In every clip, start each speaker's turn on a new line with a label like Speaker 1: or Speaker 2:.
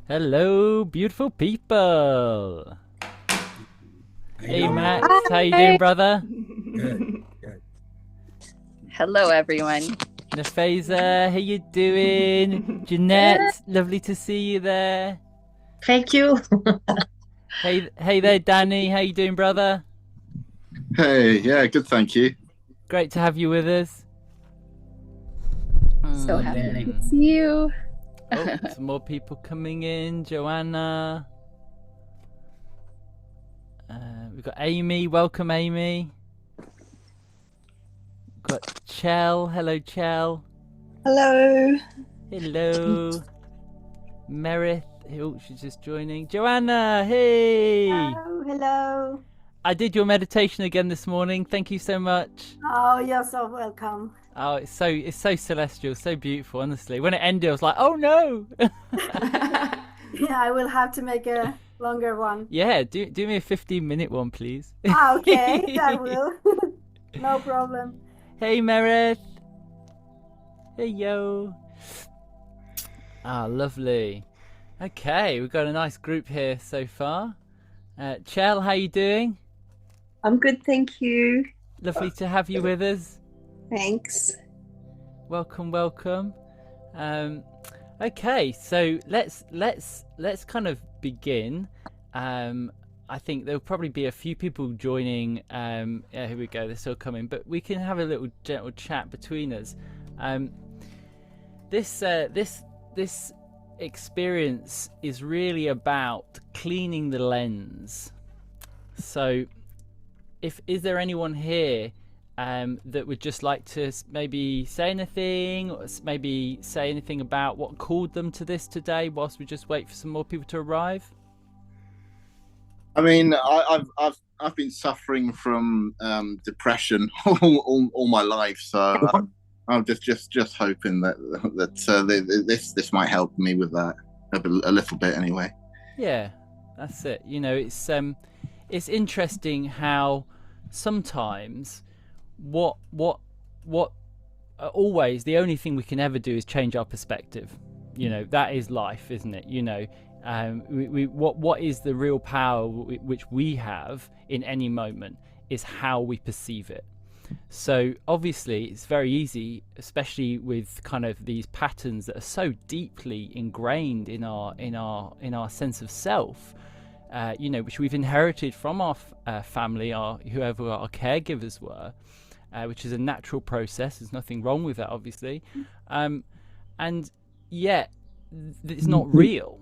Speaker 1: Hello, beautiful people. Hey,
Speaker 2: Hello.
Speaker 1: Max, how you doing, brother?
Speaker 2: Good, good.
Speaker 3: Hello, everyone.
Speaker 1: Nafeza, how you doing? Jeanette, lovely to see you there.
Speaker 4: Thank you.
Speaker 1: Hey there, Danny, how you doing, brother?
Speaker 5: Hey, yeah, good, thank you.
Speaker 1: Great to have you with us.
Speaker 3: So happy
Speaker 2: Danny.
Speaker 3: to see you.
Speaker 1: Oh, some more people coming in. Joanna. We've got Amy. Welcome, Amy. We've got Chell. Hello, Chell.
Speaker 6: Hello.
Speaker 1: Hello. Merith. Oh, she's just joining. Joanna, hey.
Speaker 6: Hello.
Speaker 1: I did your meditation again this morning. Thank you so much.
Speaker 6: Oh, you're so welcome.
Speaker 1: Oh, it's so celestial, so beautiful. Honestly, when it ended, I was like, oh no.
Speaker 6: Yeah, I will have to make a longer one.
Speaker 1: Yeah, do me a 15-minute one, please.
Speaker 6: Okay, I will. No problem.
Speaker 1: Hey, Merith. Hey, yo. Ah, lovely. Okay, we've got a nice group here so far. Chell, how you doing?
Speaker 7: I'm good, thank you.
Speaker 1: Lovely to have you with us.
Speaker 7: Thanks.
Speaker 1: Welcome. Okay, so let's kind of begin. I think there'll probably be a few people joining. Yeah, here we go. They're still coming, but we can have a little gentle chat between us. This experience is really about cleaning the lens. So, is there anyone here that would just like to maybe say anything, or maybe say anything about what called them to this today, whilst we just wait for some more people to arrive?
Speaker 5: I mean, I've been suffering from depression all my life, so I'm just hoping that this might help me with that a little bit anyway.
Speaker 1: Yeah, that's it. You know, it's interesting how sometimes what always the only thing we can ever do is change our perspective. You know, that is life, isn't it? You know, what is the real power which we have in any moment is how we perceive it. So obviously it's very easy, especially with kind of these patterns that are so deeply ingrained in our sense of self, you know, which we've inherited from our family, our whoever our caregivers were, which is a natural process. There's nothing wrong with that, obviously, and yet it's not real.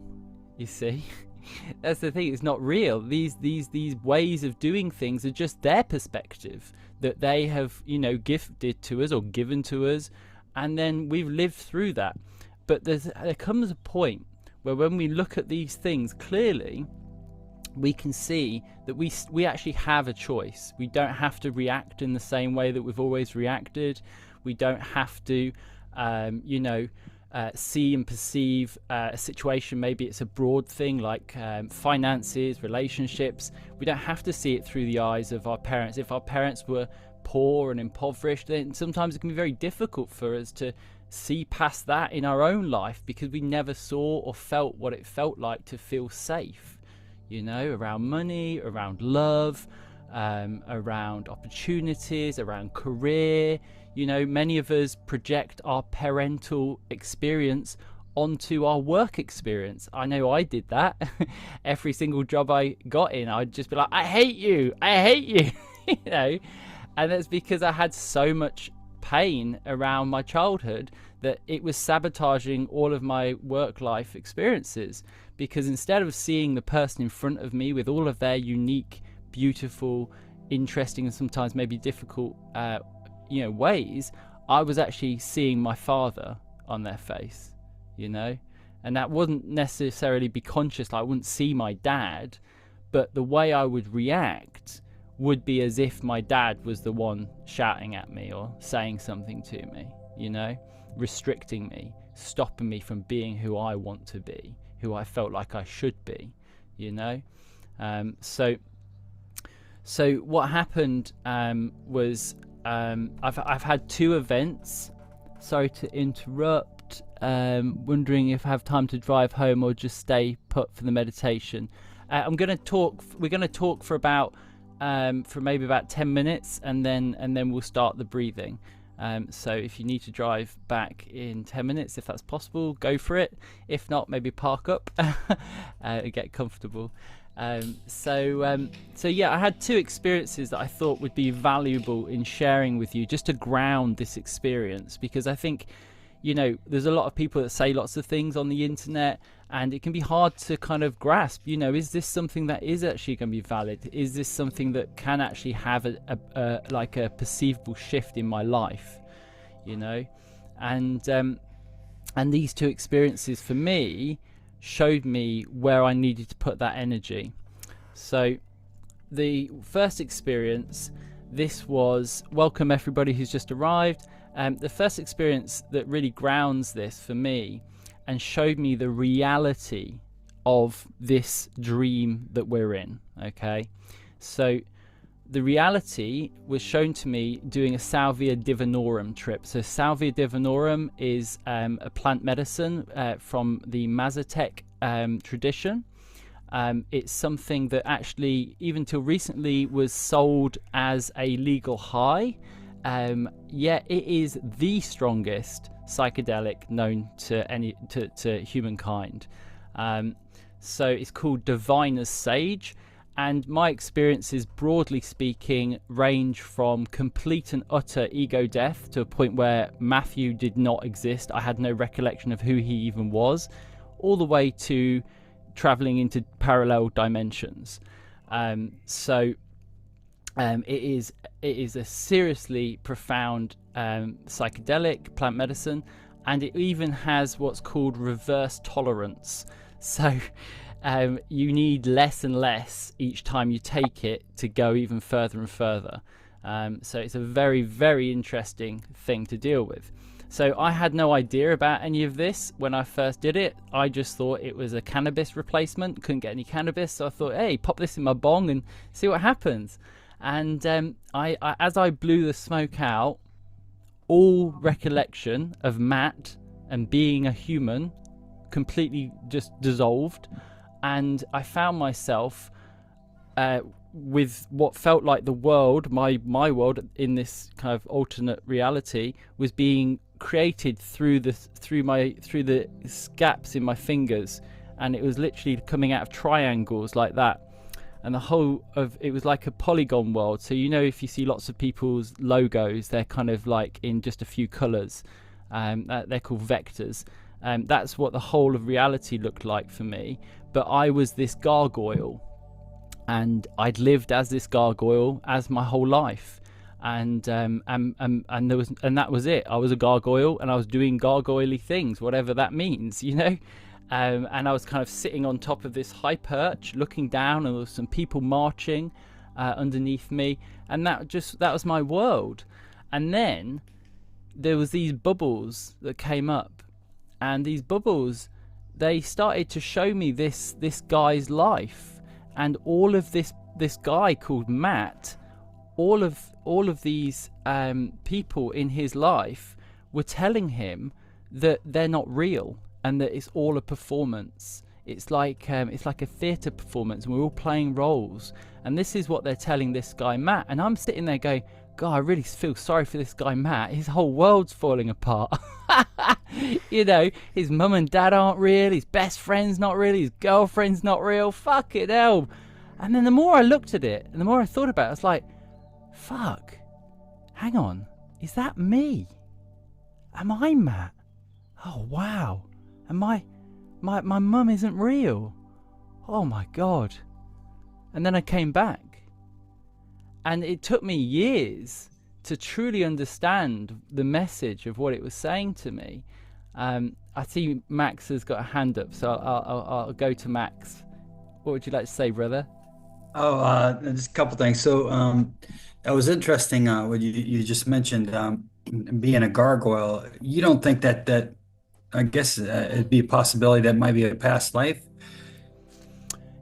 Speaker 1: You see, that's the thing. It's not real. These ways of doing things are just their perspective that they have, you know, gifted to us or given to us, and then we've lived through that. But there comes a point where when we look at these things clearly, we can see that we actually have a choice. We don't have to react in the same way that we've always reacted. We don't have to, you know, see and perceive a situation. Maybe it's a broad thing like finances, relationships. We don't have to see it through the eyes of our parents. If our parents were poor and impoverished, then sometimes it can be very difficult for us to see past that in our own life, because we never saw or felt what it felt like to feel safe, you know, around money, around love, around opportunities, around career. You know, many of us project our parental experience onto our work experience. I know I did that. Every single job I got in, I'd just be like, I hate you, you know, and that's because I had so much pain around my childhood that it was sabotaging all of my work life experiences, because instead of seeing the person in front of me with all of their unique, beautiful, interesting, and sometimes maybe difficult you know, ways, I was actually seeing my father on their face, you know, and that wouldn't necessarily be conscious. Like, I wouldn't see my dad, but the way I would react would be as if my dad was the one shouting at me or saying something to me, you know, restricting me, stopping me from being who I want to be, who I felt like I should be, you know. So what happened was I've had two events. Sorry to interrupt. wondering if I have time to drive home or just stay put for the meditation. We're going to talk for about for maybe about 10 minutes, and then we'll start the breathing. So if you need to drive back in 10 minutes, if that's possible, go for it. If not, maybe park up and get comfortable. So yeah, I had two experiences that I thought would be valuable in sharing with you, just to ground this experience, because I think, you know, there's a lot of people that say lots of things on the internet, and it can be hard to kind of grasp, you know, is this something that is actually going to be valid? Is this something that can actually have a like a perceivable shift in my life, you know? And these two experiences for me showed me where I needed to put that energy. So the first experience, this was, welcome everybody who's just arrived. The first experience that really grounds this for me and showed me the reality of this dream that we're in. Okay, so the reality was shown to me doing a Salvia divinorum trip. So Salvia divinorum is a plant medicine from the Mazatec tradition. It's something that actually, even till recently, was sold as a legal high. Yet it is the strongest psychedelic known to humankind. So it's called Diviner's Sage, and my experiences, broadly speaking, range from complete and utter ego death to a point where Matthew did not exist. I had no recollection of who he even was, all the way to traveling into parallel dimensions. It is a seriously profound psychedelic plant medicine, and it even has what's called reverse tolerance. So you need less and less each time you take it to go even further and further. So it's a very, very interesting thing to deal with. So I had no idea about any of this when I first did it. I just thought it was a cannabis replacement. Couldn't get any cannabis, so I thought, hey, pop this in my bong and see what happens. And I as I blew the smoke out, all recollection of Matt and being a human completely just dissolved, and I found myself with what felt like the world, my world in this kind of alternate reality, was being created through the gaps in my fingers, and it was literally coming out of triangles like that. And the whole of it was like a polygon world. So, you know, if you see lots of people's logos, they're kind of like in just a few colors. They're called vectors. That's what the whole of reality looked like for me. But I was this gargoyle, and I'd lived as this gargoyle as my whole life. And that was it. I was a gargoyle, and I was doing gargoyle-y things, whatever that means, you know. And I was kind of sitting on top of this high perch, looking down, and there was some people marching underneath me, and that was my world. And then there was these bubbles that came up, and these bubbles, they started to show me this guy's life, and all of this guy called Matt, all of these people in his life were telling him that they're not real, and that it's all a performance. It's like a theatre performance, and we're all playing roles. And this is what they're telling this guy Matt. And I'm sitting there going, God, I really feel sorry for this guy Matt. His whole world's falling apart. You know, his mum and dad aren't real. His best friend's not real. His girlfriend's not real. Fuck it, hell. And then the more I looked at it, and the more I thought about it, I was like, fuck. Hang on. Is that me? Am I Matt? Oh, wow. And my mum isn't real. Oh my God. And then I came back, and it took me years to truly understand the message of what it was saying to me. I see Max has got a hand up, so I'll go to Max. What would you like to say, brother?
Speaker 4: Oh, just a couple things. So it was interesting what you just mentioned, being a gargoyle. You don't think that I guess it'd be a possibility that might be a past life?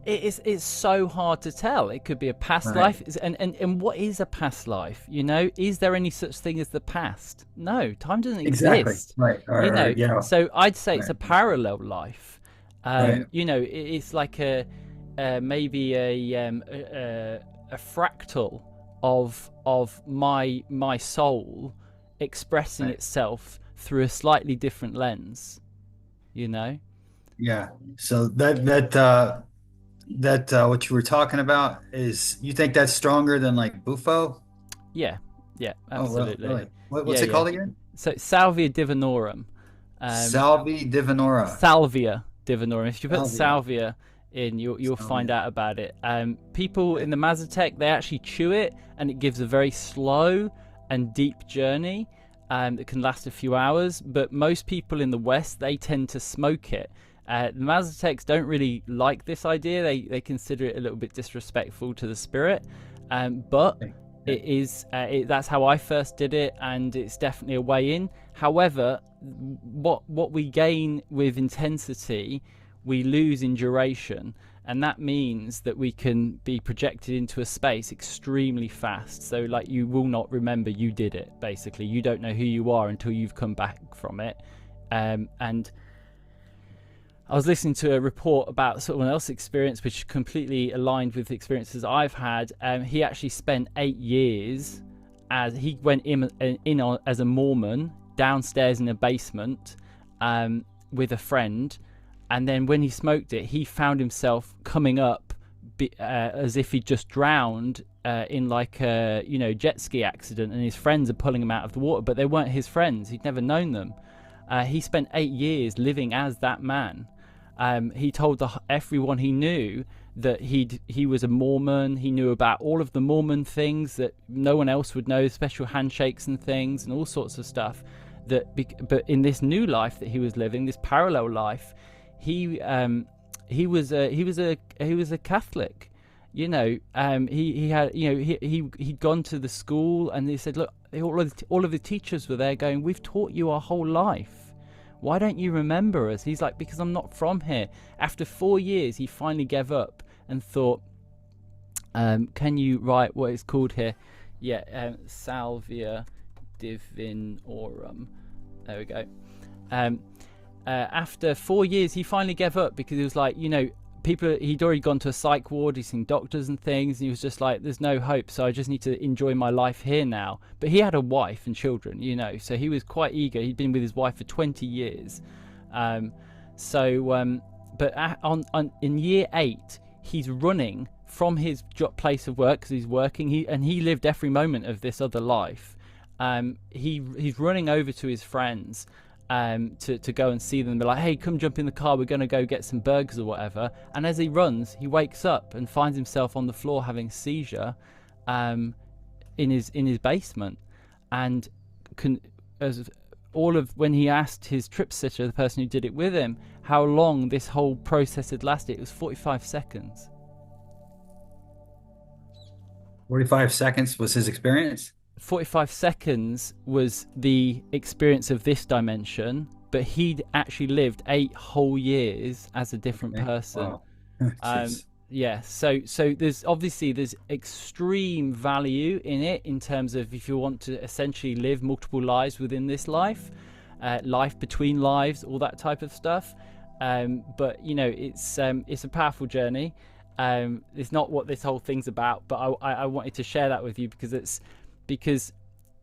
Speaker 1: it's so hard to tell. It could be a past life, and what is a past life? Is there any such thing as the past? No, time doesn't exist.
Speaker 4: Yeah.
Speaker 1: So I'd say it's a parallel life. It's like maybe a fractal of my soul expressing itself through a slightly different lens.
Speaker 4: Yeah. So that what you were talking about is, you think that's stronger than like Bufo?
Speaker 1: Yeah, absolutely.
Speaker 4: Really? What's it called again?
Speaker 1: So Salvia divinorum.
Speaker 4: Salvia divinorum.
Speaker 1: Salvia divinorum. If you put Salvia in, you'll find out about it. People in the Mazatec, they actually chew it, and it gives a very slow and deep journey that can last a few hours. But most people in the West, they tend to smoke it. The Mazatecs don't really like this idea. They consider it a little bit disrespectful to the spirit, but it is. That's how I first did it, and it's definitely a way in. However, what we gain with intensity, we lose in duration, and that means that we can be projected into a space extremely fast. So, like, you will not remember you did it. Basically, you don't know who you are until you've come back from it, and I was listening to a report about someone else's experience, which completely aligned with the experiences I've had. He actually spent 8 years he went in as a Mormon downstairs in a basement with a friend, and then when he smoked it, he found himself coming up as if he just drowned in like a jet ski accident, and his friends are pulling him out of the water, but they weren't his friends. He'd never known them. He spent 8 years living as that man. He told everyone he knew that he was a Mormon. He knew about all of the Mormon things that no one else would know, special handshakes and things and all sorts of stuff. But in this new life that he was living, this parallel life, he was a Catholic. He'd gone to the school, and he said, look, all of the teachers were there going, we've taught you our whole life. Why don't you remember us? He's like, because I'm not from here. After 4 years, he finally gave up and thought, can you write what it's called here? Yeah, Salvia divinorum. There we go. After 4 years, he finally gave up, because he was like, he'd already gone to a psych ward, he's seen doctors and things, and he was just like, there's no hope, so I just need to enjoy my life here now. But he had a wife and children, so he was quite eager. He'd been with his wife for 20 years. But in year 8, he's running from his place of work, because he's working, he lived every moment of this other life. He's running over to his friends to go and see them. They're like, hey, come jump in the car, we're going to go get some burgers or whatever. And as he runs, he wakes up and finds himself on the floor having a seizure in his basement. And when he asked his trip sitter, the person who did it with him, how long this whole process had lasted, it was 45 seconds.
Speaker 4: 45 seconds was his experience?
Speaker 1: 45 seconds was the experience of this dimension, but he'd actually lived 8 whole years as a different person.
Speaker 4: Wow.
Speaker 1: So there's extreme value in it, in terms of if you want to essentially live multiple lives within this life, life between lives, all that type of stuff. But it's a powerful journey. It's not what this whole thing's about, but I wanted to share that with you, because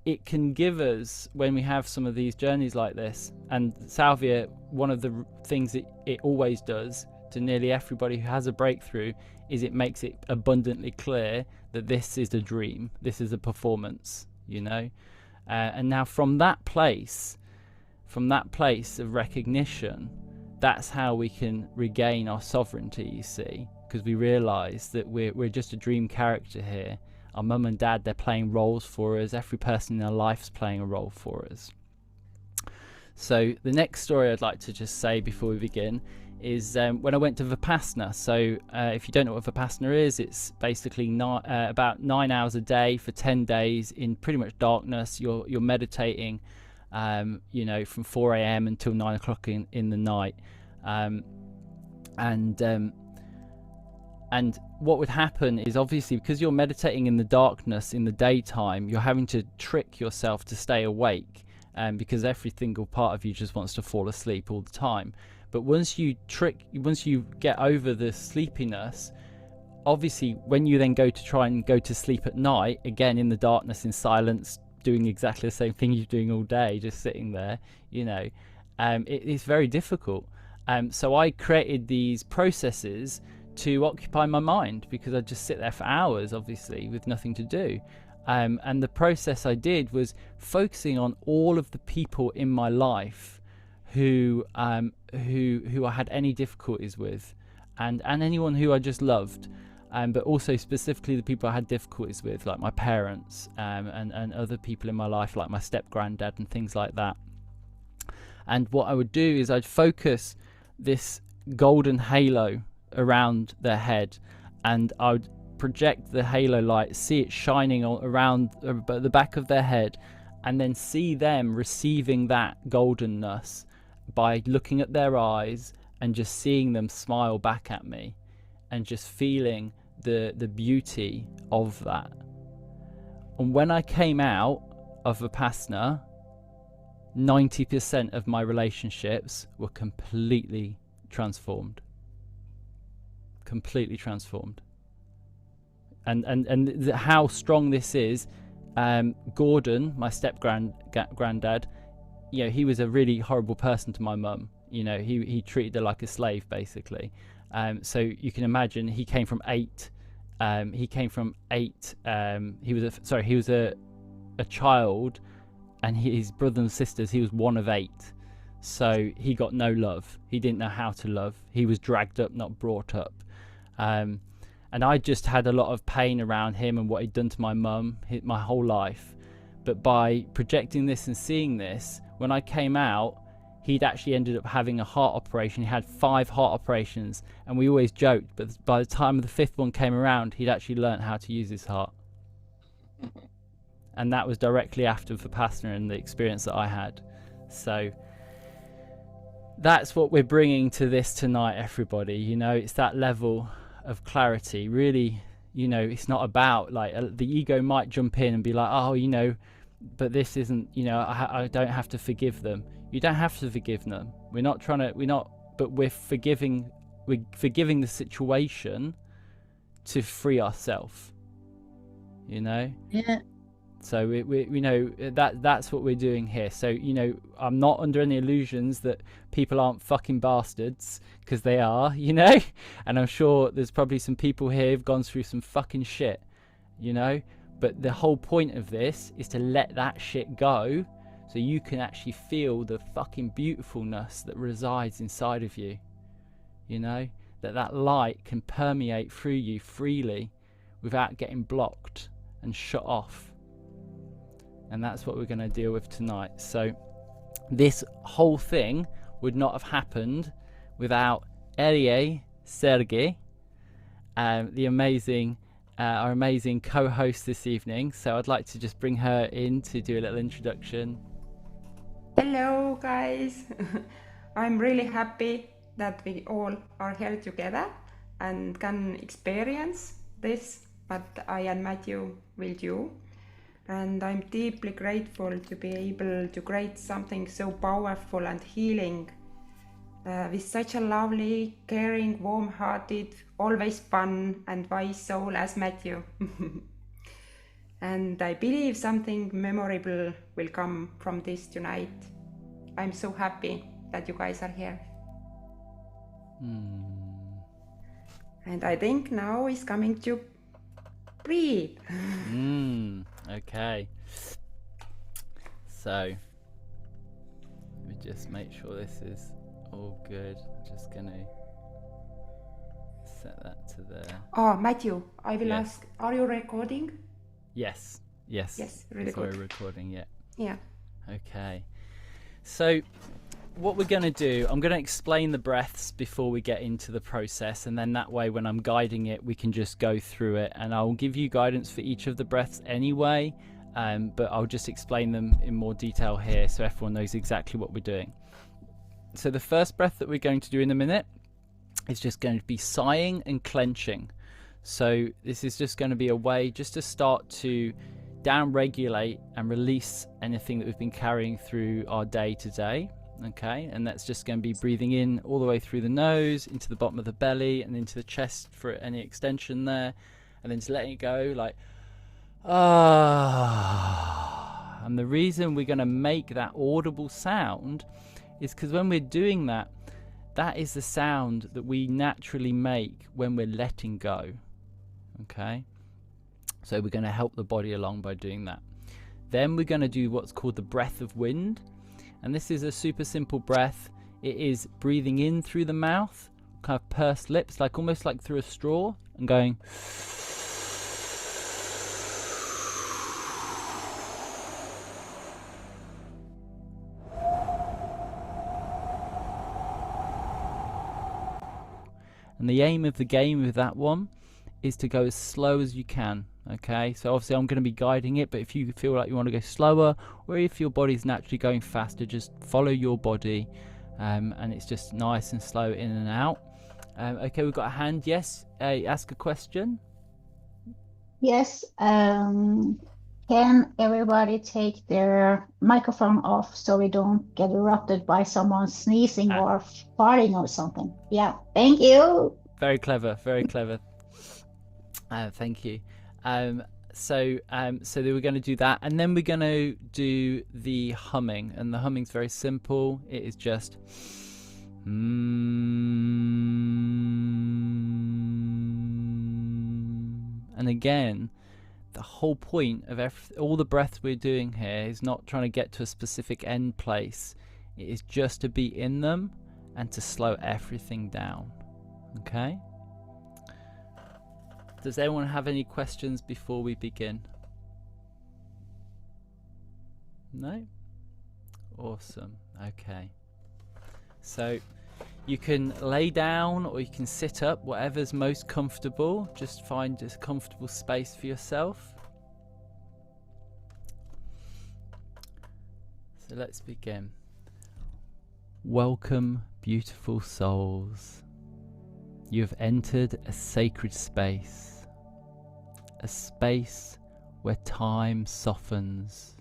Speaker 1: it can give us, when we have some of these journeys like this, and Salvia, one of the things it always does to nearly everybody who has a breakthrough, is it makes it abundantly clear that this is a dream, this is a performance, and now from that place of recognition, that's how we can regain our sovereignty, you see, because we realize that we're just a dream character here. Our mum and dad, they're playing roles for us. Every person in our life's playing a role for us. So the next story I'd like to just say before we begin is when I went to Vipassana. So if you don't know what Vipassana is, it's basically about 9 hours a day for 10 days in pretty much darkness. You're meditating, from 4 a.m. until 9 o'clock in the night. And what would happen is, obviously, because you're meditating in the darkness in the daytime, you're having to trick yourself to stay awake, because every single part of you just wants to fall asleep all the time. But once you get over the sleepiness, obviously when you then go to try and go to sleep at night, again in the darkness, in silence, doing exactly the same thing you're doing all day, just sitting there, it is very difficult. So I created these processes to occupy my mind, because I'd just sit there for hours, obviously, with nothing to do. And the process I did was focusing on all of the people in my life who I had any difficulties with, and anyone who I just loved, but also specifically the people I had difficulties with, like my parents, and other people in my life, like my step-granddad and things like that. And what I would do is I'd focus this golden halo around their head, and I would project the halo light, see it shining around the back of their head, and then see them receiving that goldenness by looking at their eyes and just seeing them smile back at me, and just feeling the beauty of that. And when I came out of Vipassana, 90% of my relationships were completely transformed. And how strong this is, Gordon, my step-granddad, he was a really horrible person to my mum. He treated her like a slave, basically. So you can imagine, he came from eight. He was a child, and his brothers and sisters, he was one of 8. So he got no love. He didn't know how to love. He was dragged up, not brought up. And I just had a lot of pain around him and what he'd done to my mum my whole life. But by projecting this and seeing this, when I came out, he'd actually ended up having a heart operation. He had 5 heart operations, and we always joked, but by the time the 5th one came around, he'd actually learnt how to use his heart. And that was directly after Vipassana and the experience that I had. So that's what we're bringing to this tonight, everybody. It's that level of clarity. Really, it's not about, like, the ego might jump in and be like, oh, but this isn't, I don't have to forgive them. You don't have to forgive them. But we're forgiving the situation to free ourselves. Yeah. So we know that's what we're doing here. So I'm not under any illusions that people aren't fucking bastards, because they are, and I'm sure there's probably some people here who've gone through some fucking shit, but the whole point of this is to let that shit go, so you can actually feel the fucking beautifulness that resides inside of you, that light can permeate through you freely without getting blocked and shut off. And that's what we're going to deal with tonight. So this whole thing would not have happened without Irje Sirgi, our amazing co-host this evening. So I'd like to just bring her in to do a little introduction.
Speaker 8: Hello guys. I'm really happy that we all are here together and can experience this, what I and Matthew will do. And I'm deeply grateful to be able to create something so powerful and healing with such a lovely, caring, warm-hearted, always fun and wise soul as Matthew. And I believe something memorable will come from this tonight. I'm so happy that you guys are here. And I think now is coming to breathe.
Speaker 1: Okay. So let me just make sure this is all good. I'm just gonna set that to there.
Speaker 8: Oh, Matthew, I will
Speaker 1: Yes.
Speaker 8: ask, are you recording?
Speaker 1: Yes.
Speaker 8: Yes, really
Speaker 1: So we're
Speaker 8: good.
Speaker 1: recording, yeah.
Speaker 8: Yeah.
Speaker 1: Okay. So what we're going to do, I'm going to explain the breaths before we get into the process, and then that way when I'm guiding it, we can just go through it, and I'll give you guidance for each of the breaths anyway, but I'll just explain them in more detail here so everyone knows exactly what we're doing. So the first breath that we're going to do in a minute is just going to be sighing and clenching. So this is just going to be a way just to start to down regulate and release anything that we've been carrying through our day to day. Okay, and that's just going to be breathing in all the way through the nose into the bottom of the belly and into the chest for any extension there, and then just letting it go like ah. And the reason we're going to make that audible sound is because when we're doing that, that is the sound that we naturally make when we're letting go. Okay, so we're going to help the body along by doing that. Then we're going to do what's called the breath of wind, and this is a super simple breath. It is breathing in through the mouth, kind of pursed lips, like almost like through a straw, and going and the aim of the game with that one is to go as slow as you can. Okay, so obviously I'm going to be guiding it, but if you feel like you want to go slower, or if your body's naturally going faster, just follow your body, and it's just nice and slow in and out. Okay, we've got a hand. Yes, ask a question.
Speaker 9: Yes, can everybody take their microphone off so we don't get interrupted by someone sneezing or farting or something? Yeah, thank you.
Speaker 1: Very clever, very clever. Thank you. So then we're going to do that, and then we're going to do the humming, and the humming's very simple. It is just and again, the whole point of all the breaths we're doing here is not trying to get to a specific end place. It is just to be in them and to slow everything down. Okay? Does anyone have any questions before we begin? No? Awesome. Okay. So you can lay down or you can sit up, whatever's most comfortable. Just find a comfortable space for yourself. So let's begin. Welcome, beautiful souls. You have entered a sacred space, a space where time softens,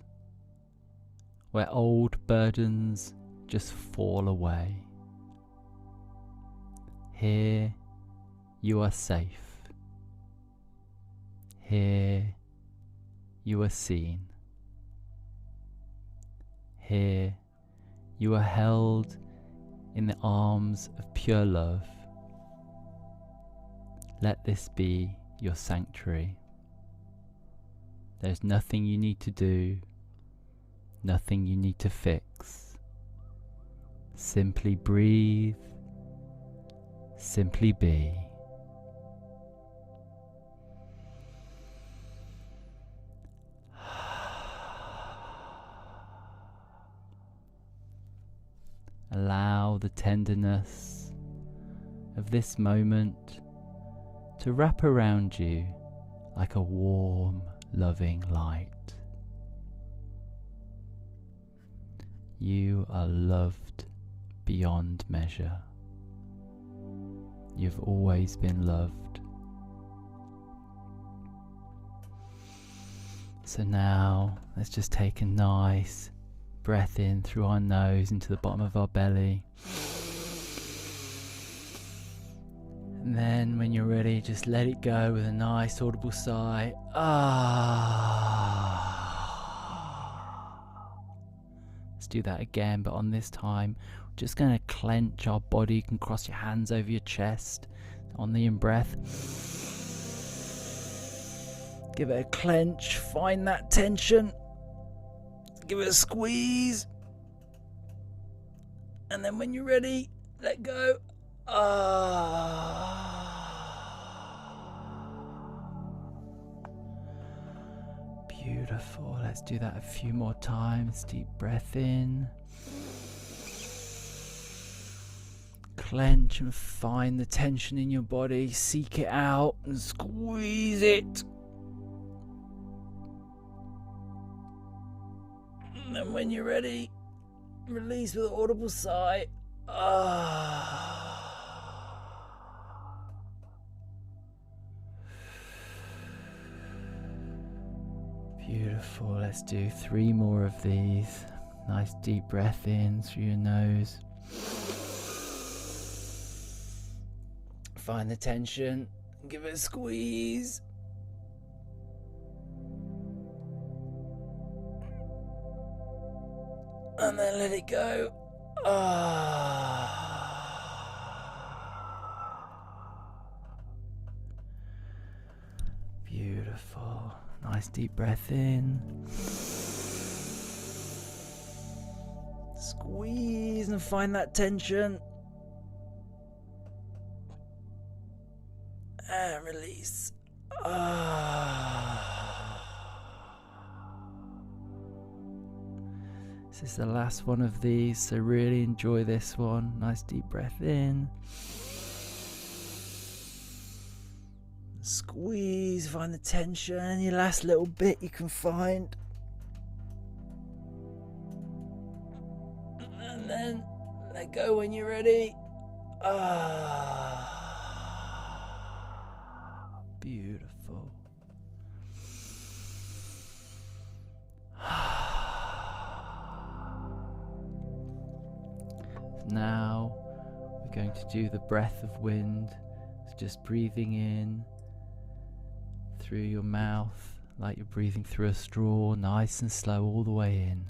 Speaker 1: where old burdens just fall away. Here you are safe. Here you are seen. Here you are held in the arms of pure love. Let this be your sanctuary. There's nothing you need to do, nothing you need to fix. Simply breathe, simply be. Allow the tenderness of this moment to wrap around you like a warm, loving light. You are loved beyond measure. You've always been loved. So now let's just take a nice breath in through our nose into the bottom of our belly. And then when you're ready, just let it go with a nice audible sigh. Let's do that again, but on this time, we're just going to clench our body. You can cross your hands over your chest on the in-breath. Give it a clench, find that tension. Give it a squeeze. And then when you're ready, let go. Beautiful. Let's do that a few more times. Deep breath in. Clench and find the tension in your body. Seek it out and squeeze it. And then when you're ready, release with an audible sigh. Beautiful. Let's do 3 more of these. Nice deep breath in through your nose. Find the tension. Give it a squeeze. And then let it go. Beautiful. Nice deep breath in. Squeeze and find that tension. And release. This is the last one of these, so really enjoy this one. Nice deep breath in. Squeeze, find the tension. Your last little bit you can find. And then let go when you're ready. Beautiful. Now we're going to do the breath of wind. It's just breathing in through your mouth like you're breathing through a straw, nice and slow all the way in.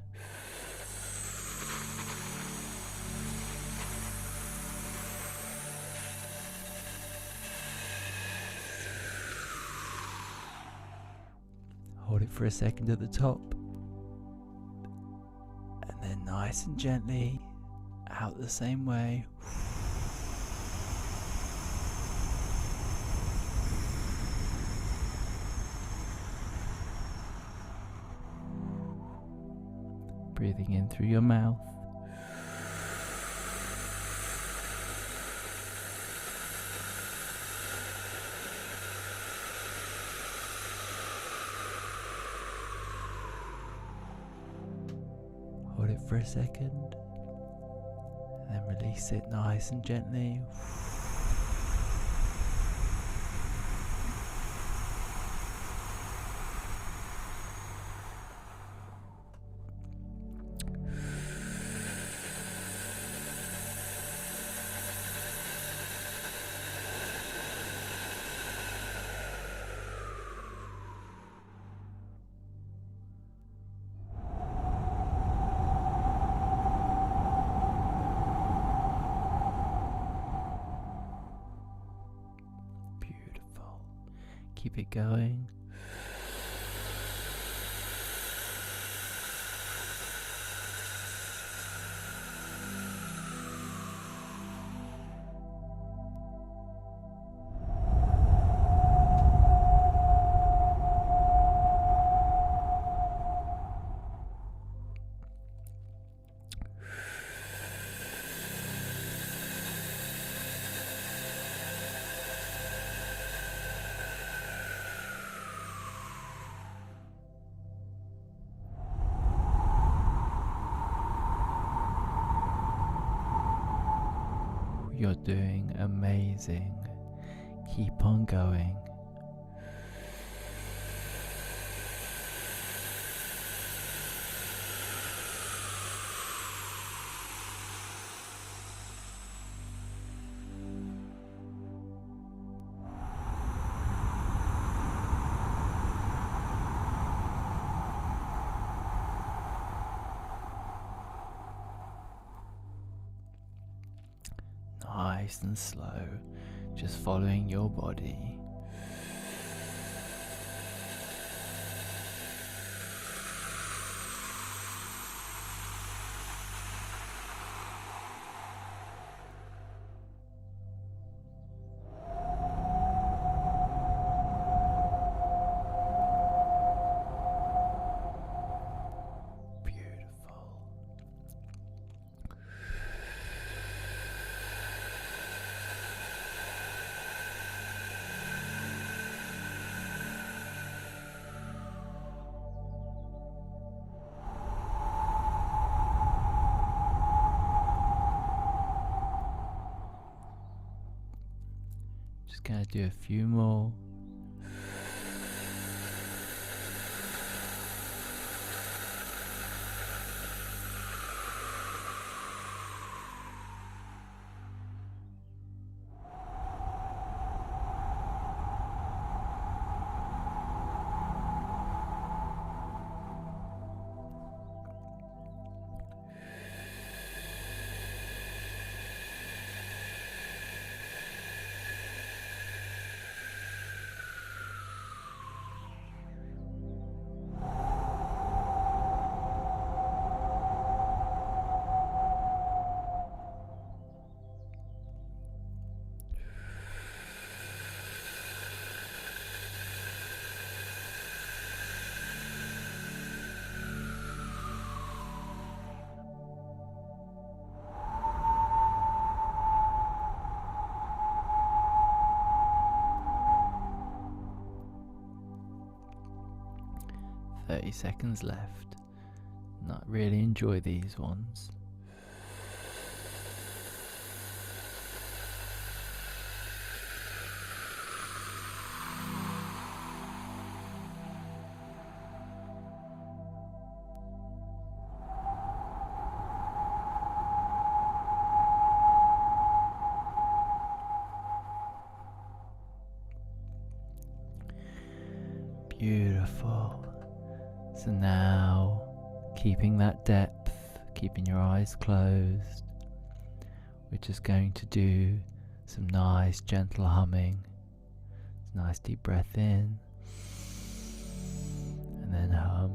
Speaker 1: Hold it for a second at the top, and then nice and gently out the same way. Breathing in through your mouth. Hold it for a second. And then release it nice and gently. Keep it going. You're doing amazing. Keep on going. Nice and slow, just following your body. Just gonna do a few more. 30 seconds left. Not really enjoy these ones. Beautiful. So now, keeping that depth, keeping your eyes closed, we're just going to do some nice gentle humming. Nice deep breath in, and then hum.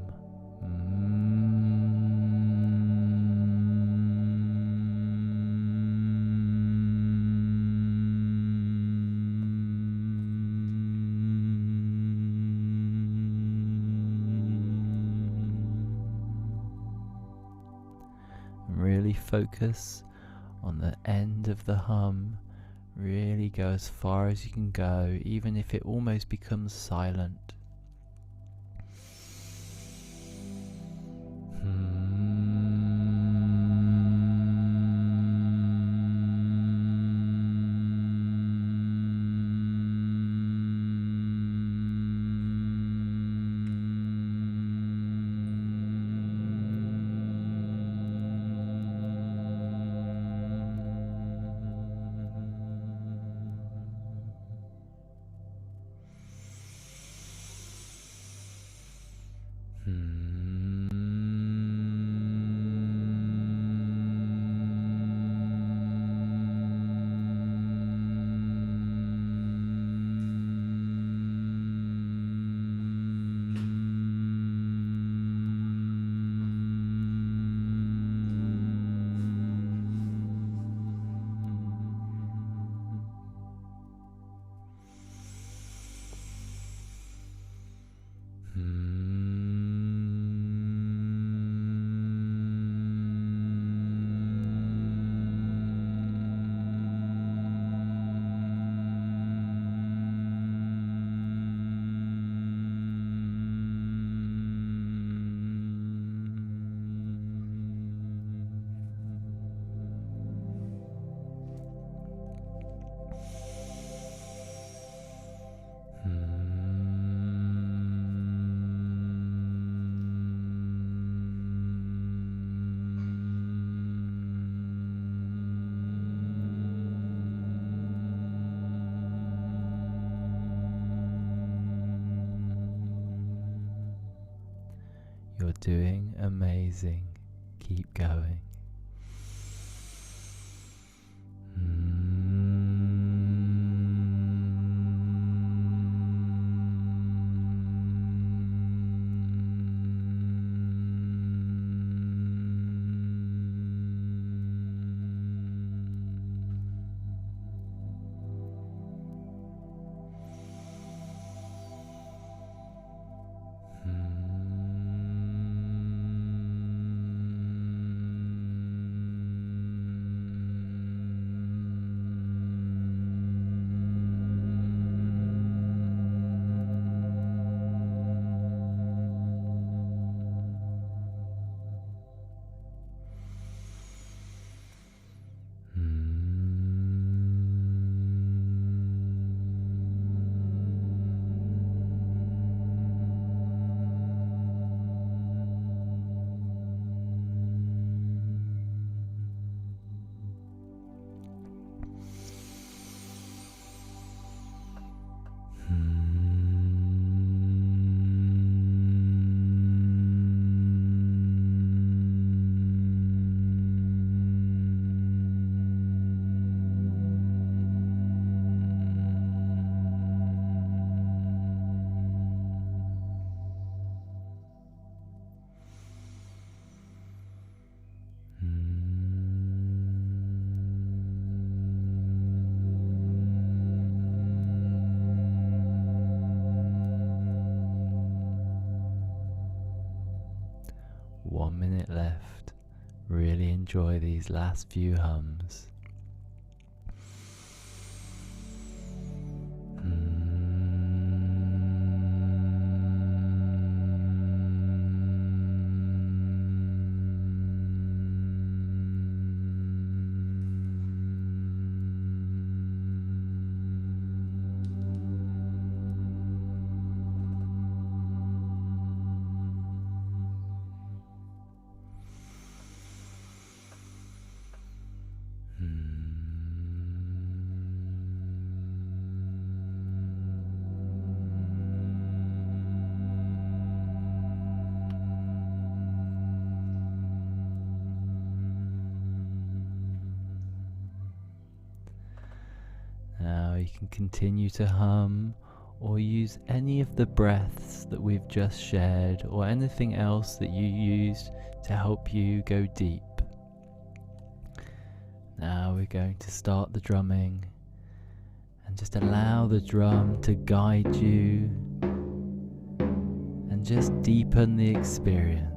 Speaker 1: Really focus on the end of the hum. Really go as far as you can go, even if it almost becomes silent. You're doing amazing. Keep going. Left. Really enjoy these last few hums. you can continue to hum or use any of the breaths that we've just shared or anything else that you used to help you go deep. Now we're going to start the drumming and just allow the drum to guide you and just deepen the experience.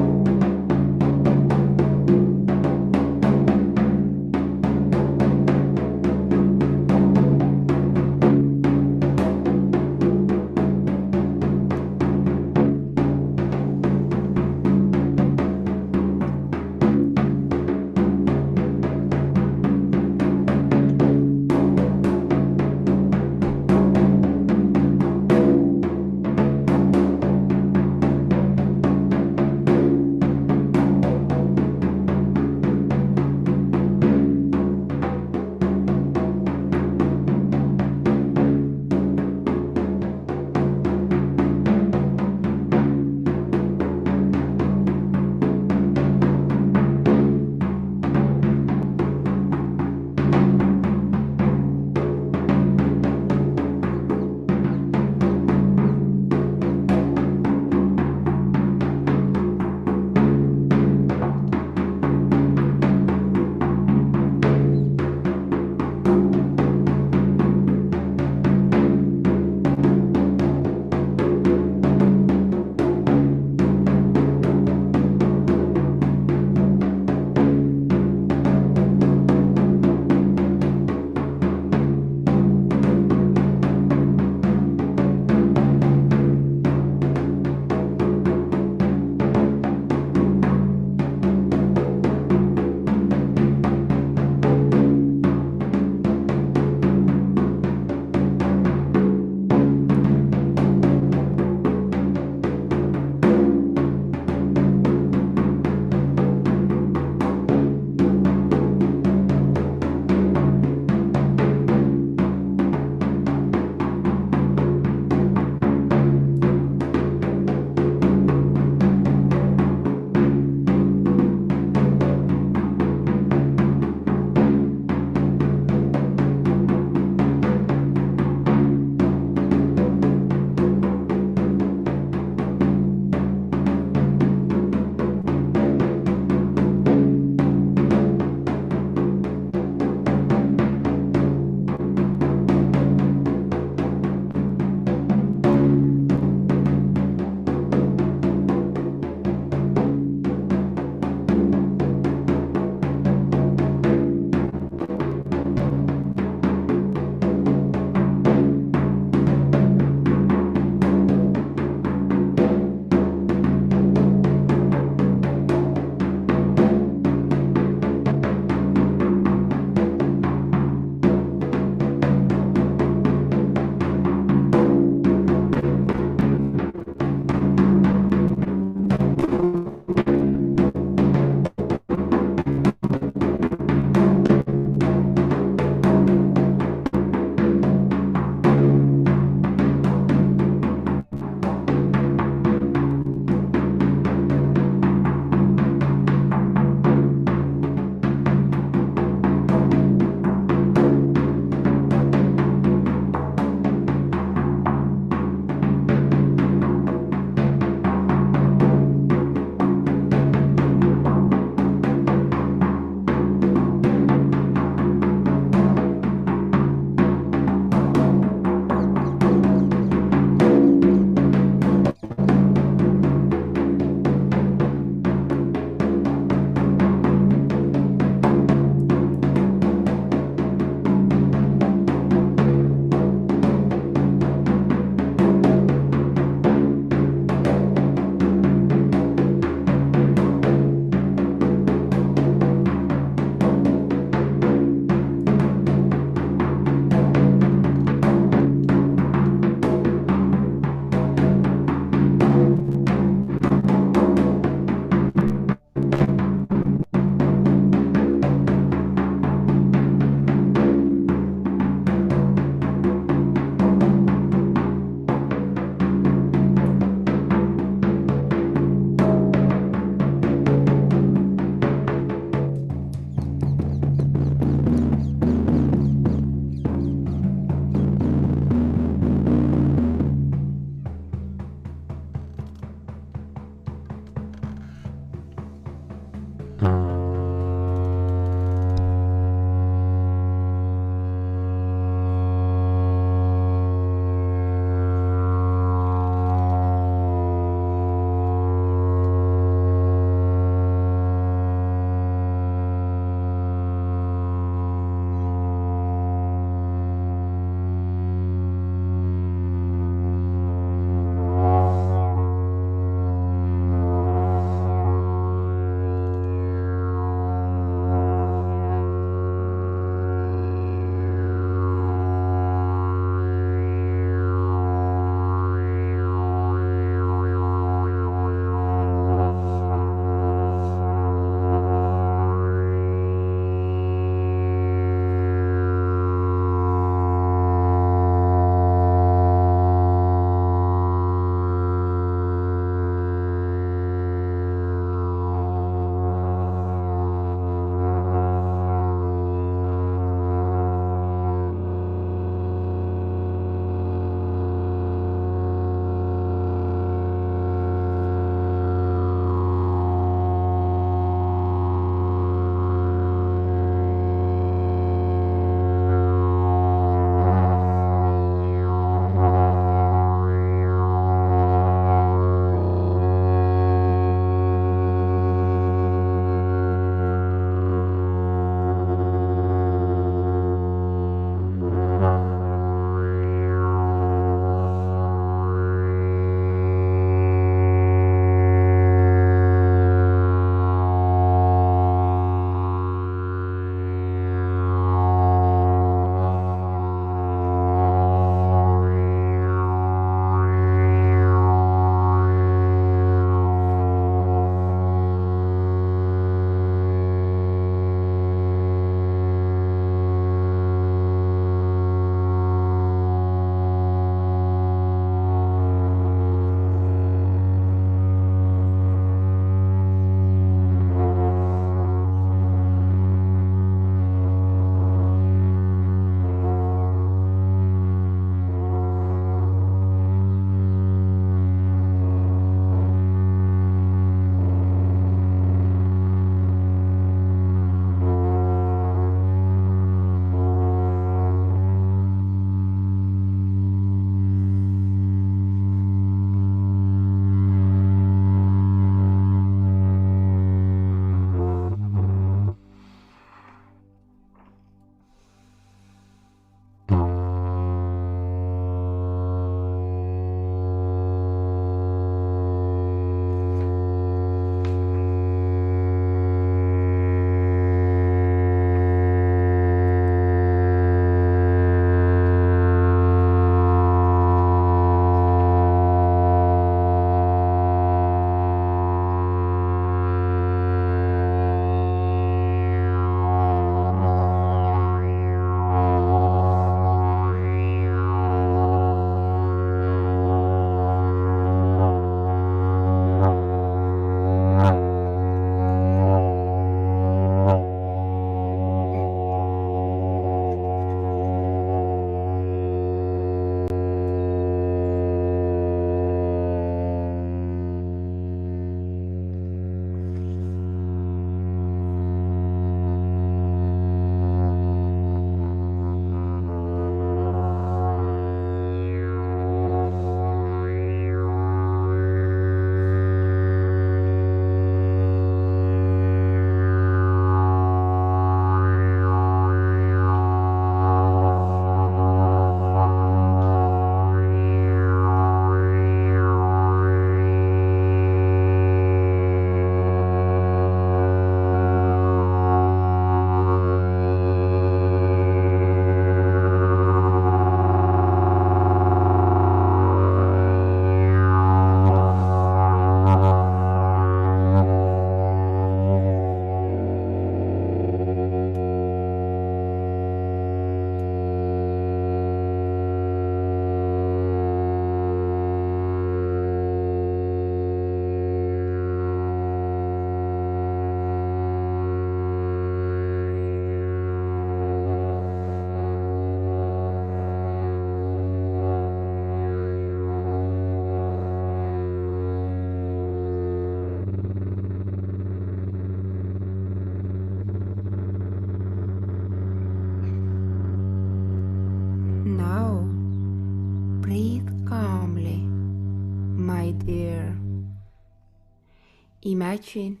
Speaker 8: Imagine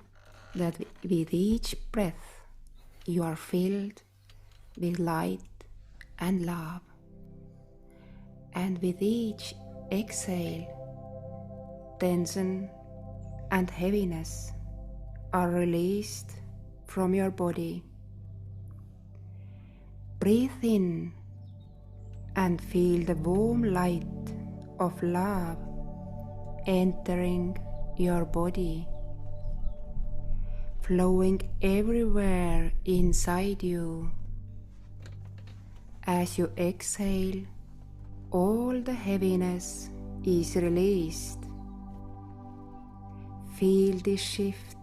Speaker 8: that with each breath you are filled with light and love, and with each exhale, tension and heaviness are released from your body. Breathe in and feel the warm light of love entering your body, flowing everywhere inside you. As you exhale, all the heaviness is released. Feel this shift,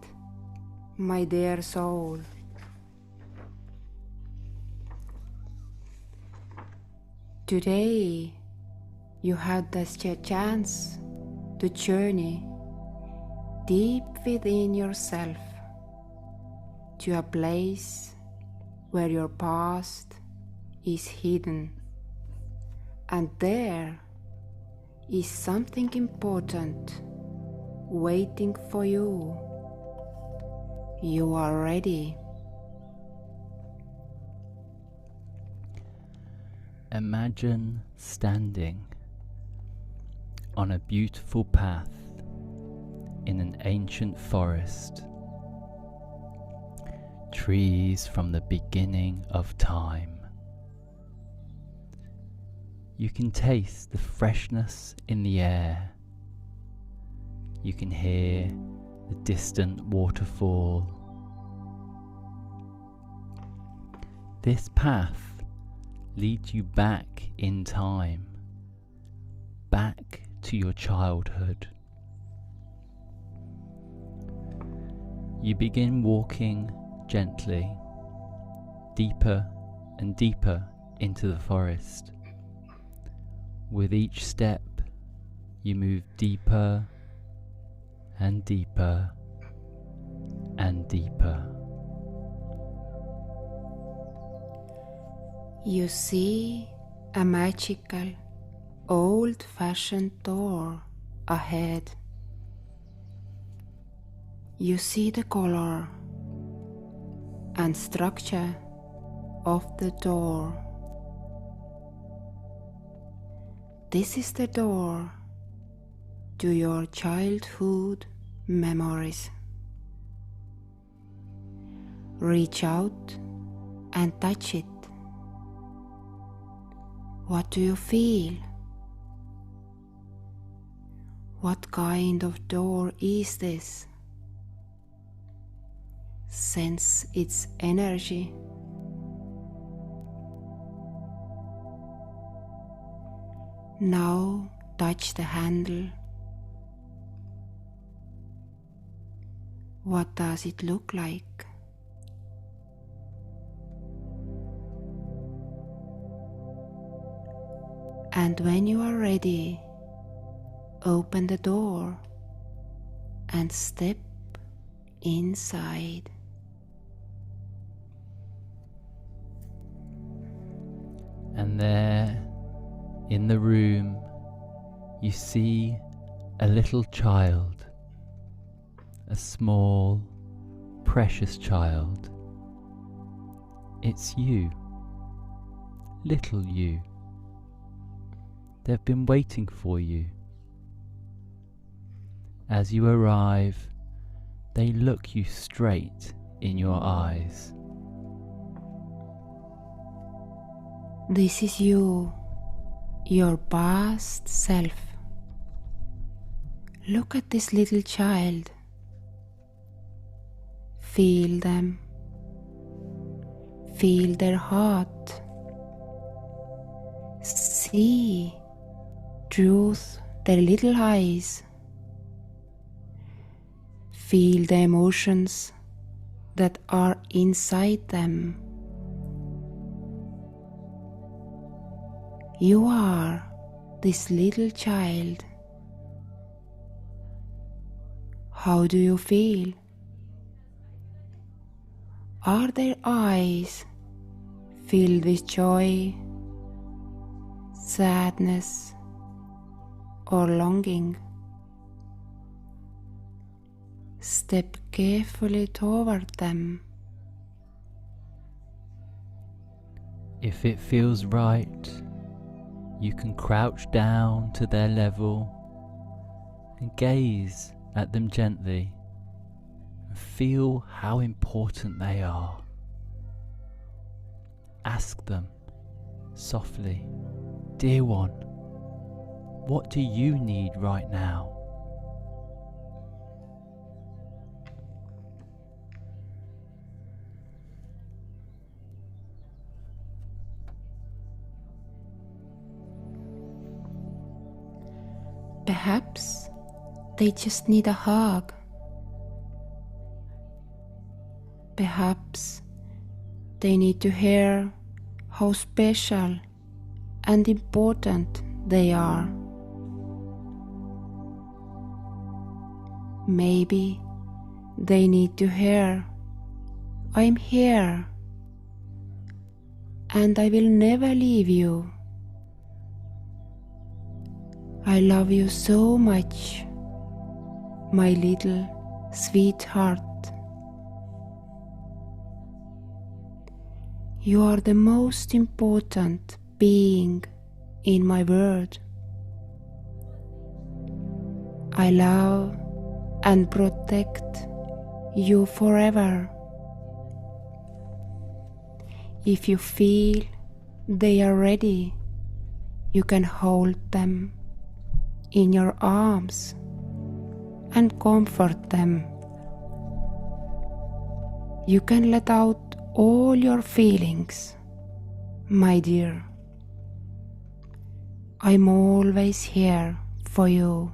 Speaker 8: my dear soul. Today, you have the chance to journey deep within yourself to a place where your past is hidden, and there is something important waiting for you. You are ready.
Speaker 1: Imagine standing on a beautiful path in an ancient forest. Trees from the beginning of time. You can taste the freshness in the air. You can hear the distant waterfall. This path leads you back in time, back to your childhood. You begin walking gently, deeper and deeper into the forest. With each step, you move deeper and deeper and deeper.
Speaker 8: You see a magical, old-fashioned door ahead. You see the color and structure of the door. This is the door to your childhood memories. Reach out and touch it. What do you feel? What kind of door is this? Sense its energy. Now touch the handle. What does it look like? And when you are ready, open the door and step inside.
Speaker 1: And there, in the room, you see a little child, a small, precious child. It's you, little you. They've been waiting for you. As you arrive, they look you straight in your eyes.
Speaker 8: This is you, your past self. Look at this little child. Feel them. Feel their heart. See through their little eyes. Feel the emotions that are inside them. You are this little child. How do you feel? Are their eyes filled with joy, sadness, or longing? Step carefully toward them.
Speaker 1: If it feels right, you can crouch down to their level and gaze at them gently and feel how important they are. Ask them softly, "Dear one, what do you need right now?"
Speaker 8: Perhaps they just need a hug. Perhaps they need to hear how special and important they are. Maybe they need to hear, "I'm here and I will never leave you. I love you so much, my little sweetheart. You are the most important being in my world. I love and protect you forever." If you feel they are ready, you can hold them in your arms and comfort them. You can let out all your feelings, my dear. I'm always here for you.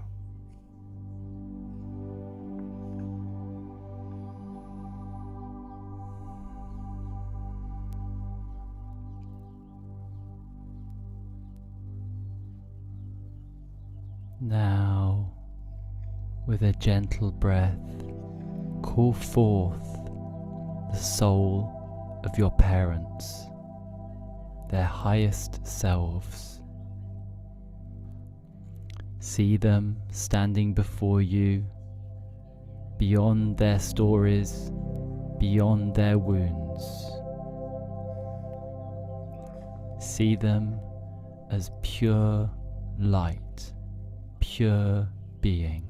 Speaker 1: Now, with a gentle breath, call forth the soul of your parents, their highest selves. See them standing before you, beyond their stories, beyond their wounds. See them as pure light, pure being.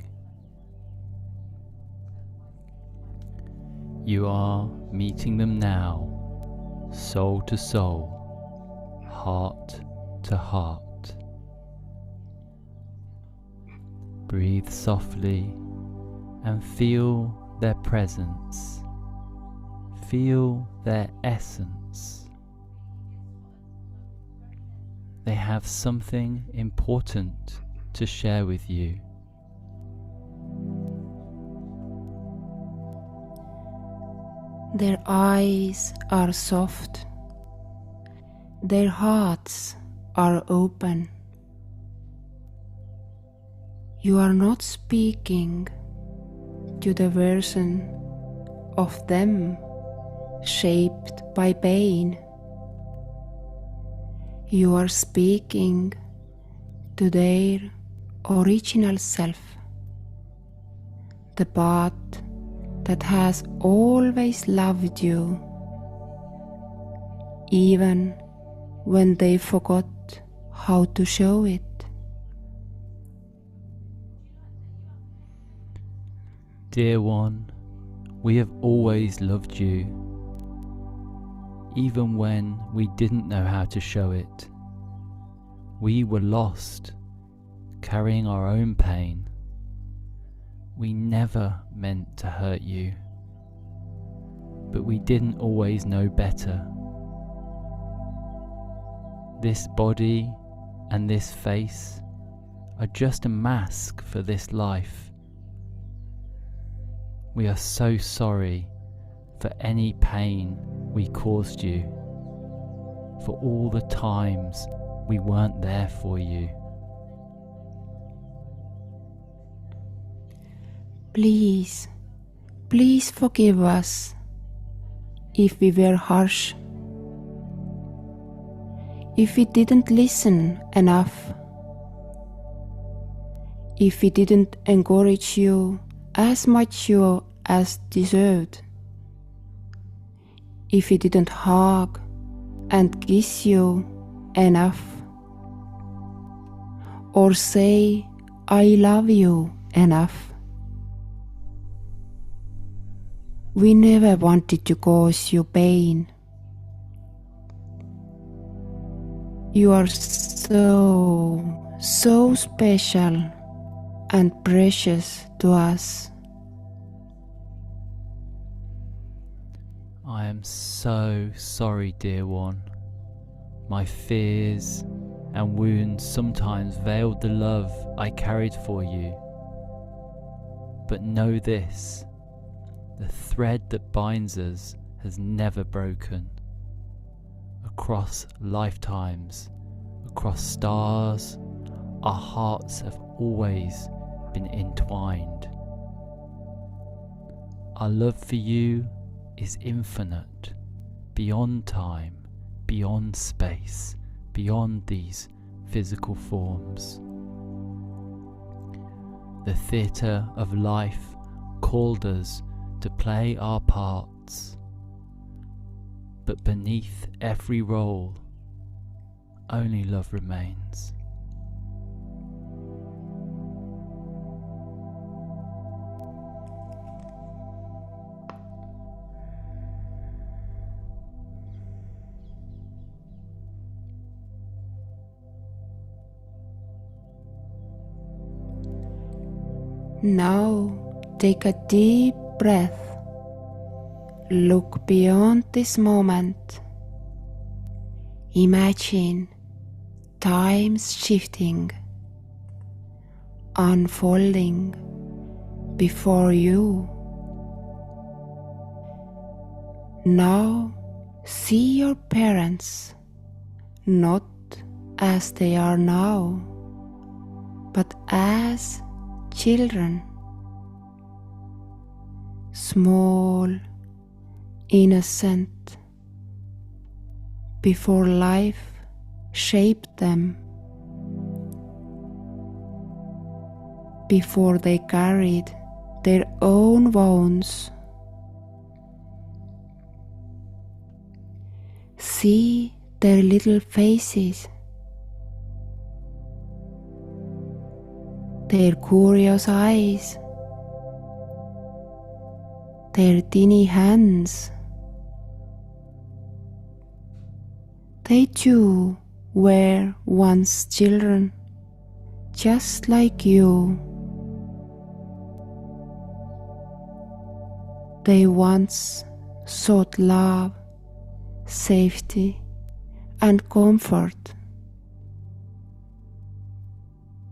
Speaker 1: You are meeting them now, soul to soul, heart to heart. Breathe softly and feel their presence. Feel their essence. They have something important to share with you.
Speaker 8: Their eyes are soft. Their hearts are open. You are not speaking to the version of them shaped by pain. You are speaking to their original self, the part that has always loved you, even when they forgot how to show it.
Speaker 1: Dear one, we have always loved you, even when we didn't know how to show it. We were lost, carrying our own pain. We never meant to hurt you, but we didn't always know better. This body and this face are just a mask for this life. We are so sorry for any pain we caused you, for all the times we weren't there for you.
Speaker 8: Please, please forgive us if we were harsh, if we didn't listen enough, if we didn't encourage you as much you as deserved. If he didn't hug and kiss you enough, or say I love you enough. We never wanted to cause you pain. You are so special and precious to us.
Speaker 1: I am so sorry, dear one. My fears and wounds sometimes veiled the love I carried for you. But know this, the thread that binds us has never broken. Across lifetimes, across stars, our hearts have always been entwined. Our love for you is infinite, beyond time, beyond space, beyond these physical forms. The theatre of life called us to play our parts, but beneath every role, only love remains.
Speaker 8: Now take a deep breath. Look beyond this moment. Imagine times shifting, unfolding before you. Now see your parents not as they are now, but as children, small, innocent, before life shaped them, before they carried their own wounds. See their little faces, their curious eyes, their teeny hands. They too were once children, just like you. They once sought love, safety, and comfort.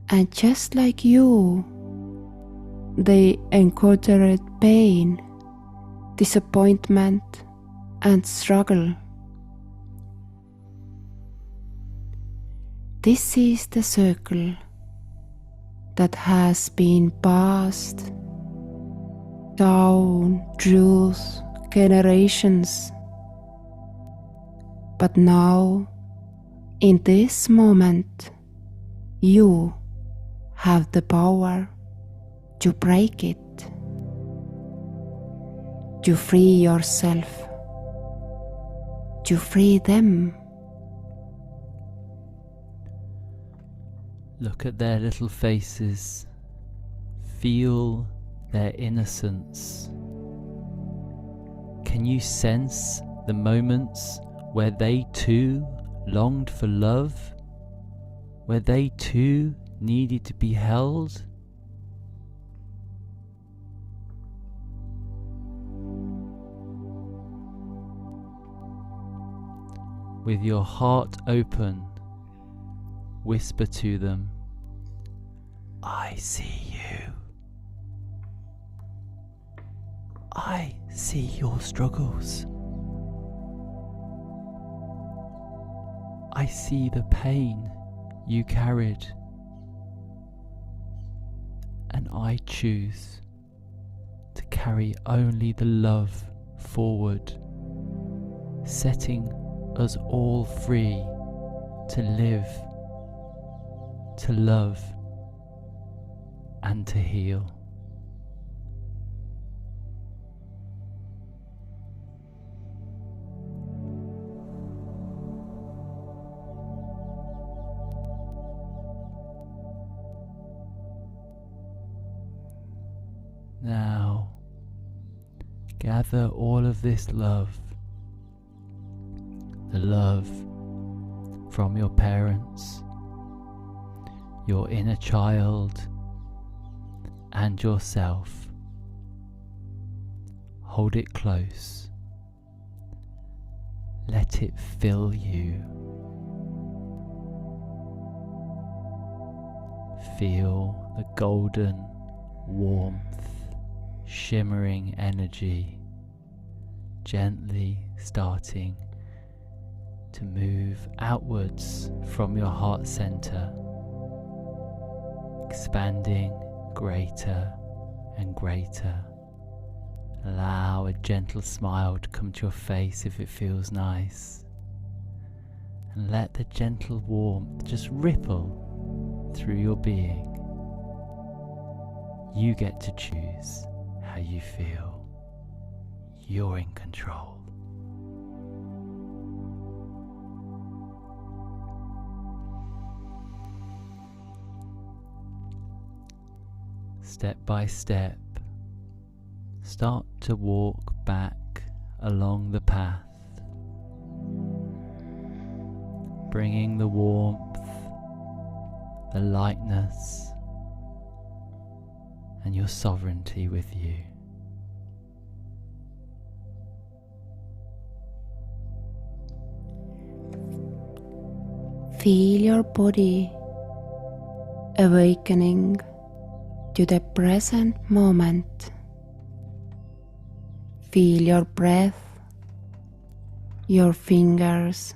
Speaker 8: And just like you, they encountered pain, disappointment, and struggle. This is the circle that has been passed down through generations. But now, in this moment, you have the power to break it, to free yourself, to free them.
Speaker 1: Look at their little faces, feel their innocence. Can you sense the moments where they too longed for love, where they too needed to be held? With your heart open, whisper to them, I see you. I see your struggles. I see the pain you carried. And I choose to carry only the love forward, setting us all free to live, to love, and to heal. Now, gather all of this love, the love from your parents, your inner child, and yourself. Hold it close. Let it fill you. Feel the golden warmth, shimmering energy gently starting to move outwards from your heart center, expanding greater and greater. Allow a gentle smile to come to your face if it feels nice, and let the gentle warmth just ripple through your being. You get to choose how you feel. You're in control. Step by step, start to walk back along the path, bringing the warmth, the lightness, and your sovereignty with you.
Speaker 8: Feel your body awakening to the present moment. Feel your breath, your fingers,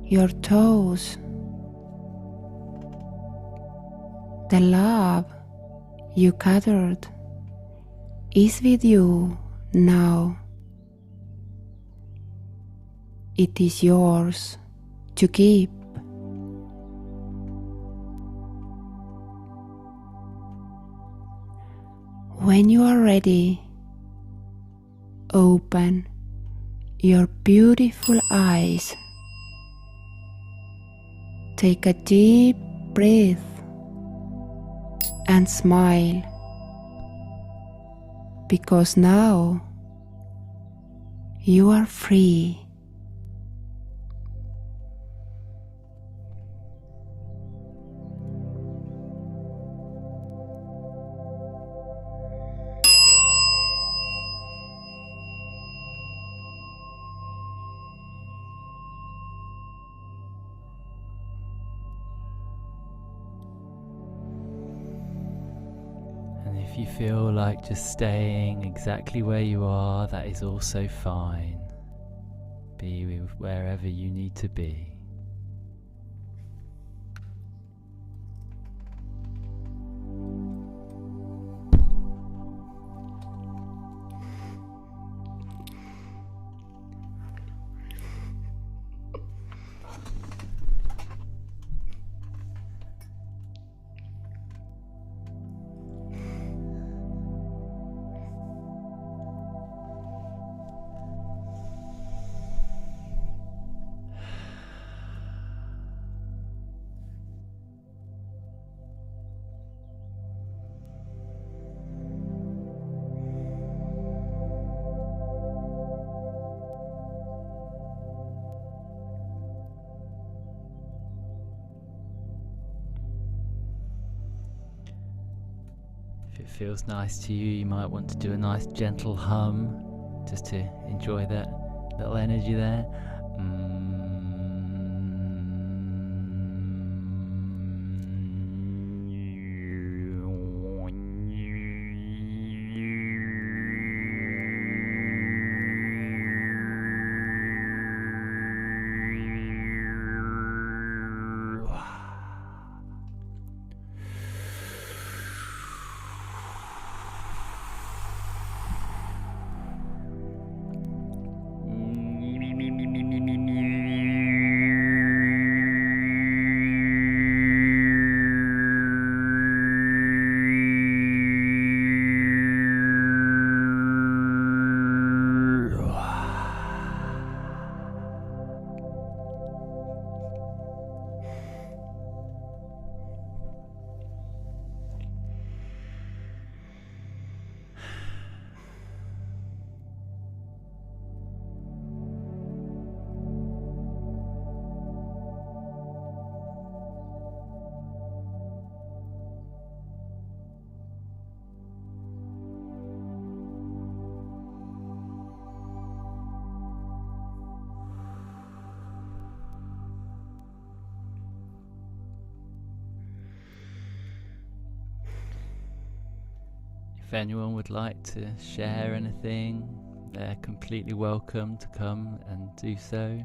Speaker 8: your toes. The love you gathered is with you now. It is yours to keep. When you are ready, open your beautiful eyes. Take a deep breath and smile, because now you are free.
Speaker 1: If you feel like just staying exactly where you are, that is also fine. Be with wherever you need to be. If it feels nice to you, you might want to do a nice gentle hum just to enjoy that little energy there. If anyone would like to share anything, they're completely welcome to come and do so.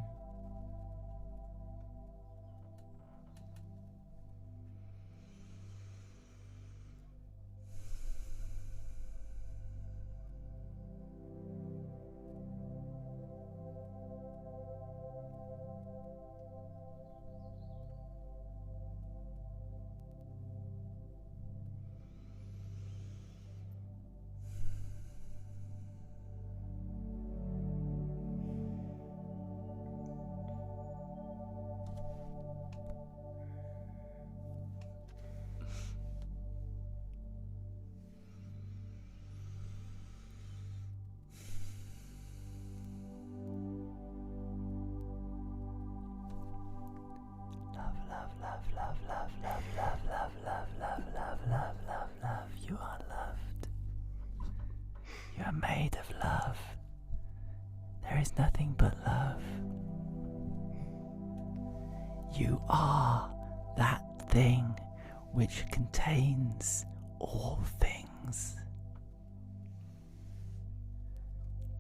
Speaker 1: You are loved. You are made of love. There is nothing but love. You are that thing which contains all things.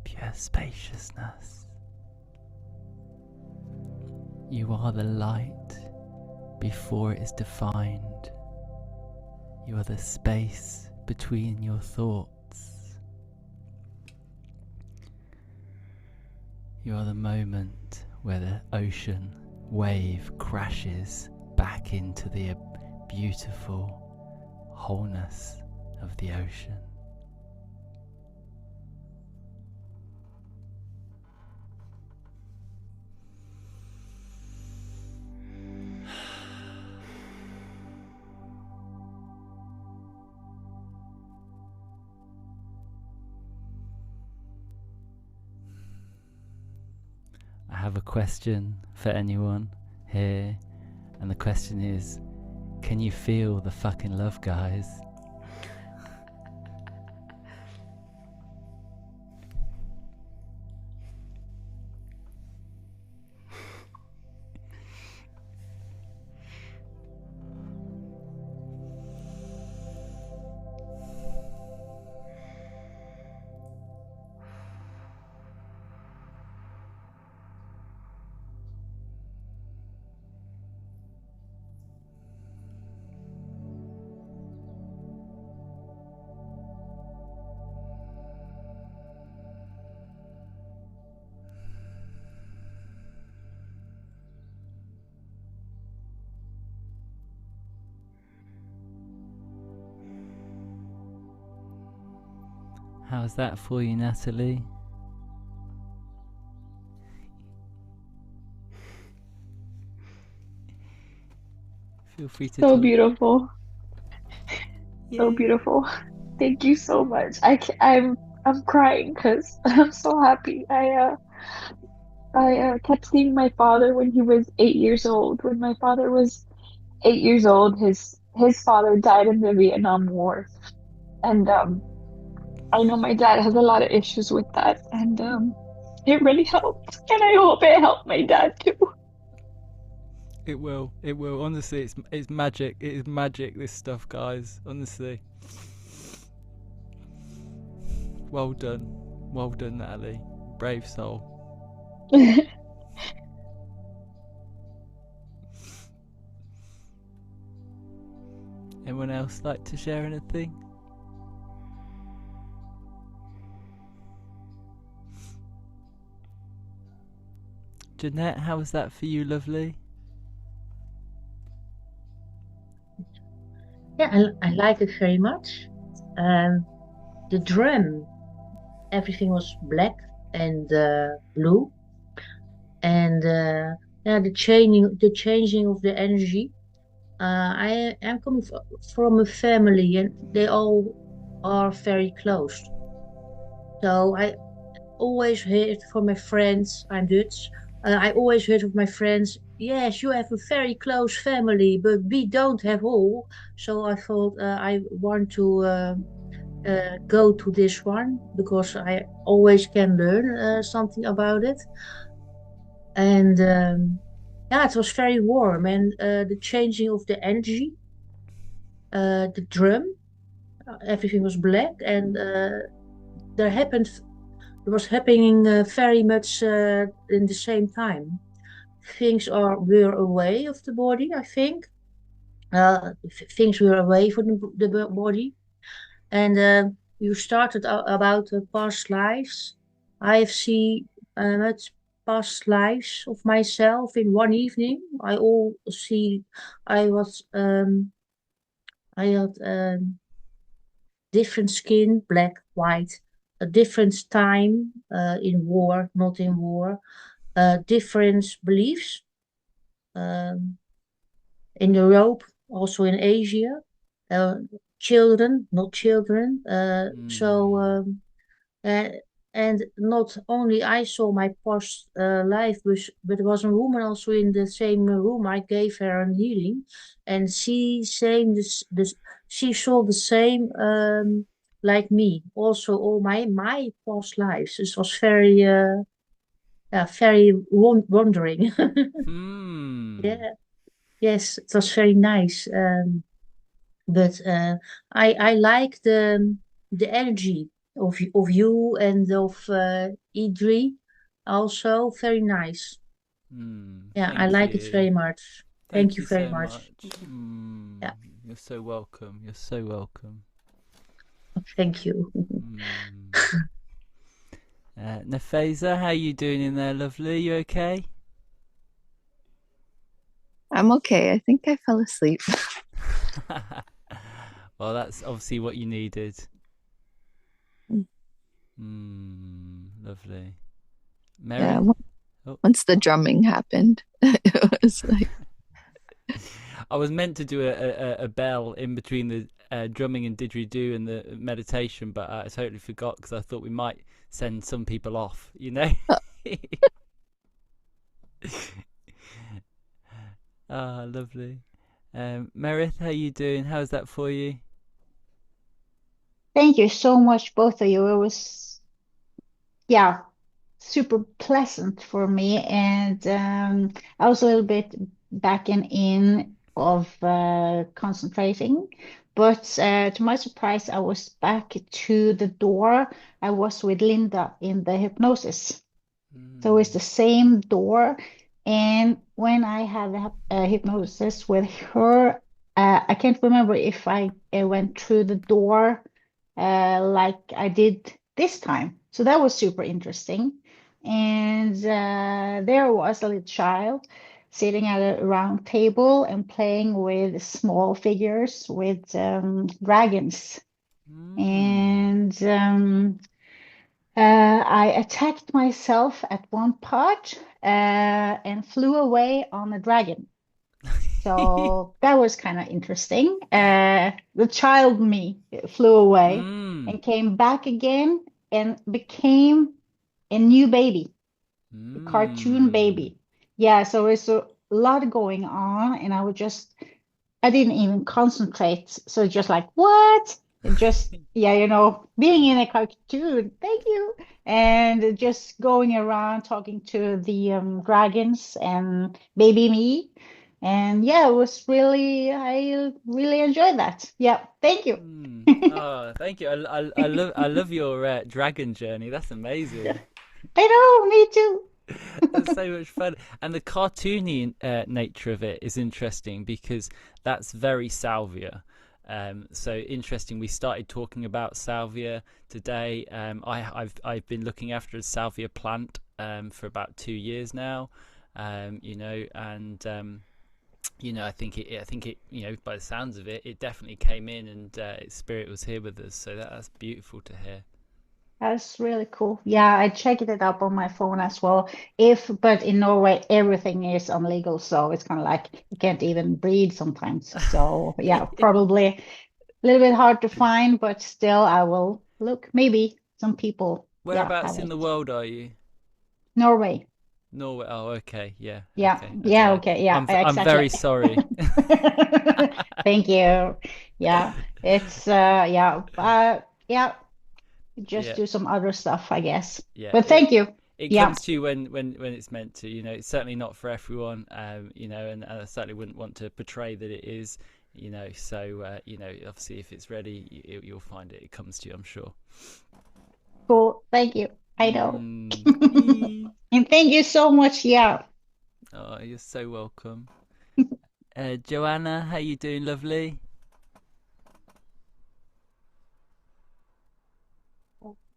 Speaker 1: Pure spaciousness. You are the light before it is defined. You are the space between your thoughts. You are the moment where the ocean wave crashes back into the beautiful wholeness of the ocean. I have a question for anyone here, and the question is, can you feel the fucking love, guys? How's that for you, Natalie? Feel free to
Speaker 10: So
Speaker 1: talk.
Speaker 10: beautiful. So
Speaker 1: Yay.
Speaker 10: beautiful. Thank you so much. I'm crying because I'm so happy. I kept seeing my father when he was 8 years old. When my father was 8 years old, his father died in the Vietnam War, and I know my dad has a lot of issues with that, and it really helped, and I hope it helped my dad too.
Speaker 1: It will. It will. Honestly, it's magic. It is magic, this stuff, guys. Honestly. Well done. Well done, Natalie. Brave soul. Anyone else like to share anything? Jeanette, how was that for you, lovely?
Speaker 11: Yeah, I like it very much. The drum, everything was black and blue, and yeah, the changing of the energy. I am coming from a family, and they all are very close. So I always heard from my friends. I'm Dutch. I always heard of my friends. Yes, you have a very close family, but we don't have all. So I thought I want to go to this one because I always can learn something about it. And yeah, it was very warm, and the changing of the energy, the drum, everything was black, and there happened there was happening very much in the same time. Things were away of the body, I think. Things were away from the body, and you started about past lives. I have seen much past lives of myself in one evening. I all see. I was. I had different skin, black, white, a different time in war, not in war, different beliefs in Europe, also in Asia, children, not children. And not only I saw my past life, but there was a woman also in the same room. I gave her a healing, and she saying this she saw the same like me. Also, all my past lives. It was very very wondering. Yeah, yes, it was very nice. But I like the energy of you and of Idri, also very nice. Yeah, I
Speaker 1: Thank
Speaker 11: like it
Speaker 1: you.
Speaker 11: very much. Thank you
Speaker 1: you
Speaker 11: very
Speaker 1: so
Speaker 11: much. Yeah,
Speaker 1: You're so welcome. You're so welcome.
Speaker 11: thank you.
Speaker 1: Nafeza, how you doing in there, lovely? You okay?
Speaker 3: I'm okay. I think I fell asleep.
Speaker 1: Well, that's obviously what you needed. Lovely. Mary?
Speaker 3: Yeah, once the drumming happened, it was like...
Speaker 1: I was meant to do a bell in between the drumming and didgeridoo and the meditation, but I totally forgot because I thought we might send some people off, you know? Ah, lovely. Meredith, how you doing? How's that for you?
Speaker 9: Thank you so much, both of you. It was, yeah, super pleasant for me. And I was a little bit back and in of concentrating. But to my surprise, I was back to the door. I was with Linda in the hypnosis. So it's the same door. And when I had a hypnosis with her, I can't remember if I went through the door like I did this time. So that was super interesting. And there was a little child sitting at a round table and playing with small figures with dragons. And I attacked myself at one part and flew away on a dragon. So that was kind of interesting. The child me flew away and came back again and became a new baby, a cartoon baby. Yeah, so it's a lot going on, and I didn't even concentrate. So just like, what? And just, yeah, being in a cartoon, thank you. And just going around talking to the dragons and baby me. And yeah, I really enjoyed that. Yeah, thank you.
Speaker 1: Oh, thank you. I love your dragon journey. That's amazing.
Speaker 9: I know, me too.
Speaker 1: That's so much fun. And the cartoony nature of it is interesting because that's very salvia. So interesting. We started talking about salvia today. I've been looking after a salvia plant for about 2 years now. And I think it by the sounds of it, it definitely came in, and its spirit was here with us. So that's beautiful to hear.
Speaker 9: That's really cool. Yeah, I checked it up on my phone as well. But in Norway, everything is illegal, so it's kind of like you can't even breed sometimes. So yeah, probably a little bit hard to find, but still, I will look. Maybe some people.
Speaker 1: Whereabouts in the world are you?
Speaker 9: Norway.
Speaker 1: Norway. Oh, okay. Yeah.
Speaker 9: Yeah.
Speaker 1: Okay.
Speaker 9: Yeah. Okay. Yeah.
Speaker 1: I'm
Speaker 9: exactly.
Speaker 1: very sorry.
Speaker 9: Thank you. Yeah. It's yeah. Just do some other stuff, I guess.
Speaker 1: Yeah.
Speaker 9: But thank you.
Speaker 1: It comes to you when it's meant to. It's certainly not for everyone. And I certainly wouldn't want to portray that it is. So obviously if it's ready, you'll find it. It comes to you, I'm sure.
Speaker 9: Cool. Thank you. I know. And thank you so much, yeah.
Speaker 1: Oh, you're so welcome. Joanna, how you doing, lovely?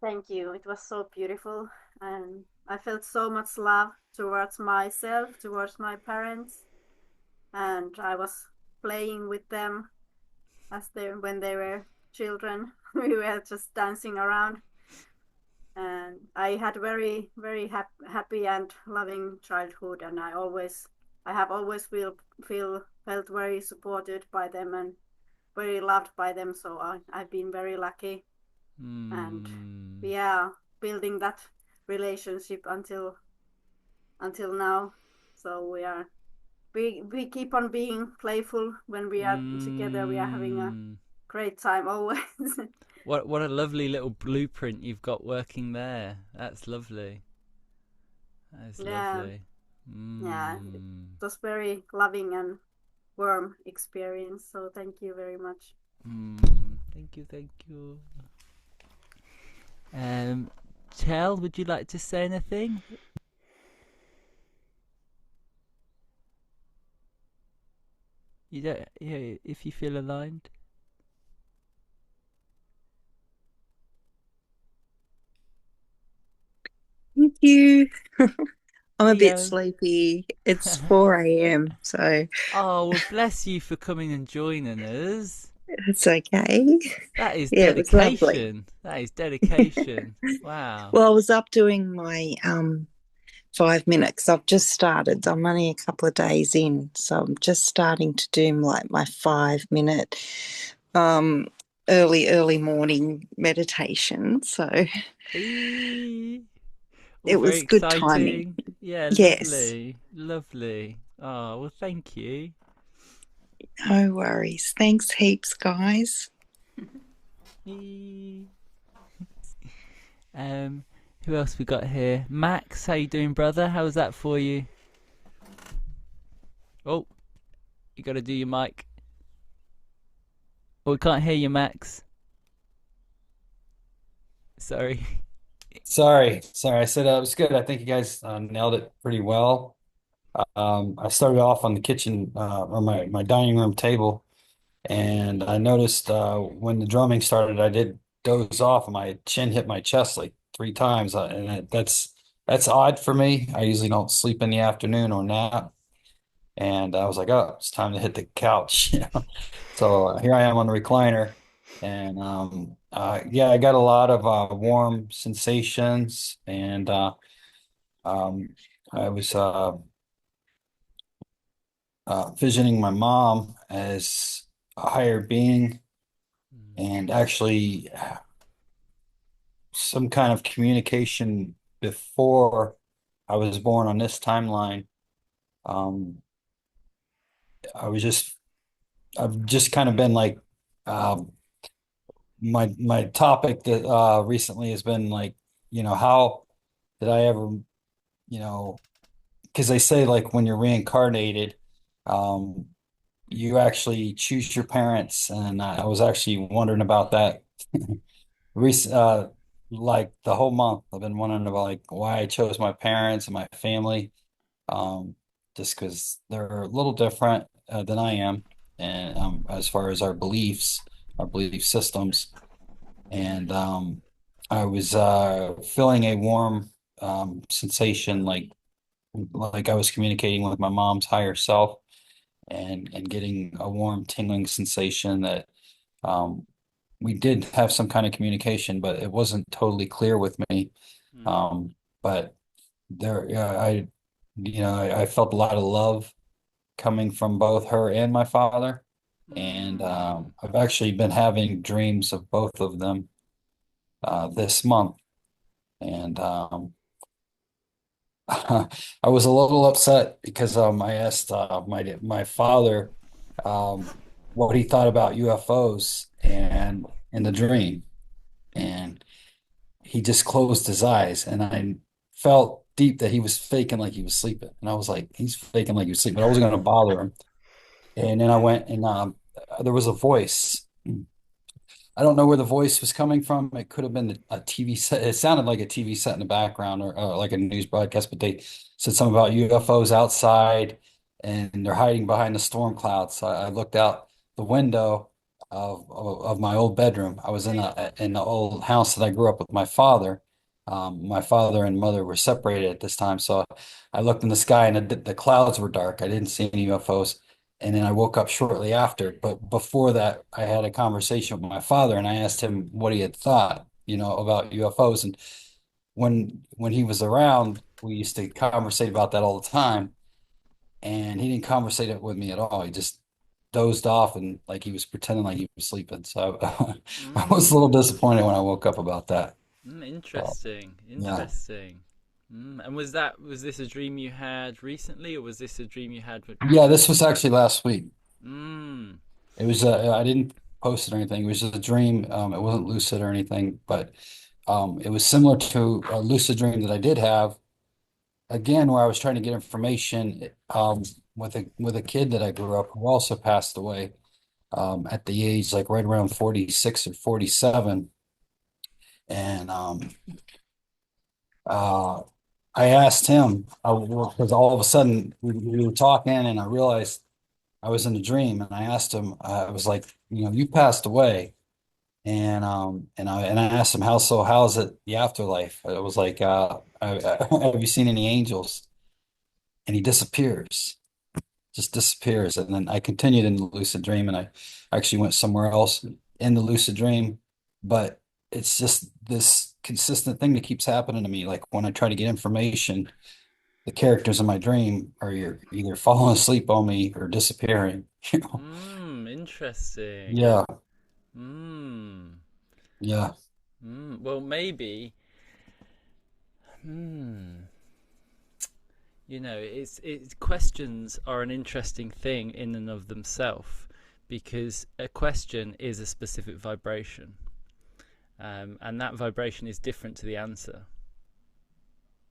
Speaker 6: Thank you. It was so beautiful, and I felt so much love towards myself, towards my parents, and I was playing with them when they were children. We were just dancing around, and I had very, very happy and loving childhood, and I have always felt very supported by them and very loved by them. So I've been very lucky. And yeah, building that relationship until now. So we keep on being playful when we are together. We are having a great time always.
Speaker 1: What a lovely little blueprint you've got working there. That's lovely. That's lovely.
Speaker 6: Yeah, it was very loving and warm experience. So thank you very much.
Speaker 1: Thank you. Chell, would you like to say anything? You don't. Yeah, if you feel aligned.
Speaker 12: Thank you. I'm a bit sleepy. It's 4 a.m. So.
Speaker 1: Oh, well, bless you for coming and joining us.
Speaker 12: It's okay.
Speaker 1: That is
Speaker 12: yeah,
Speaker 1: dedication. That is dedication. Wow.
Speaker 12: Well, I was up doing my 5 minutes. I've just started. I'm only a couple of days in, so I'm just starting to do like my 5 minute early morning meditation. So it was good timing.
Speaker 1: Yeah,
Speaker 12: yes.
Speaker 1: Lovely. Oh, well, thank you.
Speaker 12: No worries. Thanks heaps, guys.
Speaker 1: Who else we got here? Max, how you doing, brother? How was that for you? Oh, you got to do your mic. Oh, we can't hear you, Max. Sorry.
Speaker 4: Sorry. I said it was good. I think you guys nailed it pretty well. I started off on the kitchen or my dining room table, and I noticed when the drumming started, I did doze off and my chin hit my chest like 3 times, and that's odd for me. I usually don't sleep in the afternoon or nap, and I was like, oh, it's time to hit the couch. So here I am on the recliner, and yeah, I got a lot of warm sensations, and I was visioning my mom as a higher being, and actually some kind of communication before I was born on this timeline. I've just kind of been like, my topic that recently has been like, how did I ever, because they say like when you're reincarnated, you actually choose your parents, and I was actually wondering about that. Like the whole month, I've been wondering about like why I chose my parents and my family, just because they're a little different than I am, and as far as our belief systems, and I was feeling a warm sensation, like I was communicating with my mom's higher self, and getting a warm tingling sensation that we did have some kind of communication, but it wasn't totally clear with me. But there, I felt a lot of love coming from both her and my father, and I've actually been having dreams of both of them this month, and I was a little upset because I asked my father what he thought about UFOs and in the dream, and he just closed his eyes, and I felt deep that he was faking like he was sleeping, and I was like, he's faking like he was sleeping, but I wasn't going to bother him. And then I went and there was a voice. I don't know where the voice was coming from. It could have been a TV set. It sounded like a TV set in the background or like a news broadcast, but they said something about UFOs outside and they're hiding behind the storm clouds. So I looked out the window of my old bedroom. I was in the old house that I grew up with my father. My father and mother were separated at this time, so I looked in the sky and the clouds were dark. I didn't see any UFOs. And then I woke up shortly after. But before that, I had a conversation with my father and I asked him what he had thought, about UFOs. And when he was around, we used to conversate about that all the time. And he didn't conversate it with me at all. He just dozed off and like he was pretending like he was sleeping. So I was a little disappointed when I woke up about that.
Speaker 1: Interesting.
Speaker 4: Yeah.
Speaker 1: Interesting. And was this a dream you had recently, or was this a dream you had
Speaker 4: Yeah, this was actually last week.
Speaker 1: Mm.
Speaker 4: It was I didn't post it or anything. It was just a dream. It wasn't lucid or anything, but it was similar to a lucid dream that I did have, again, where I was trying to get information with a kid that I grew up who also passed away at the age like right around 46 or 47. And I asked him because all of a sudden we were talking and I realized I was in a dream and I asked him, I was like, you passed away. And I asked him how's it the afterlife? I was like, have you seen any angels? And he disappears, just disappears. And then I continued in the lucid dream and I actually went somewhere else in the lucid dream. But it's just this consistent thing that keeps happening to me. Like when I try to get information, the characters in my dream are either falling asleep on me or disappearing.
Speaker 1: Interesting.
Speaker 4: Yeah.
Speaker 1: Mm.
Speaker 4: Yeah.
Speaker 1: Well, maybe. It's questions are an interesting thing in and of themselves, because a question is a specific vibration, and that vibration is different to the answer.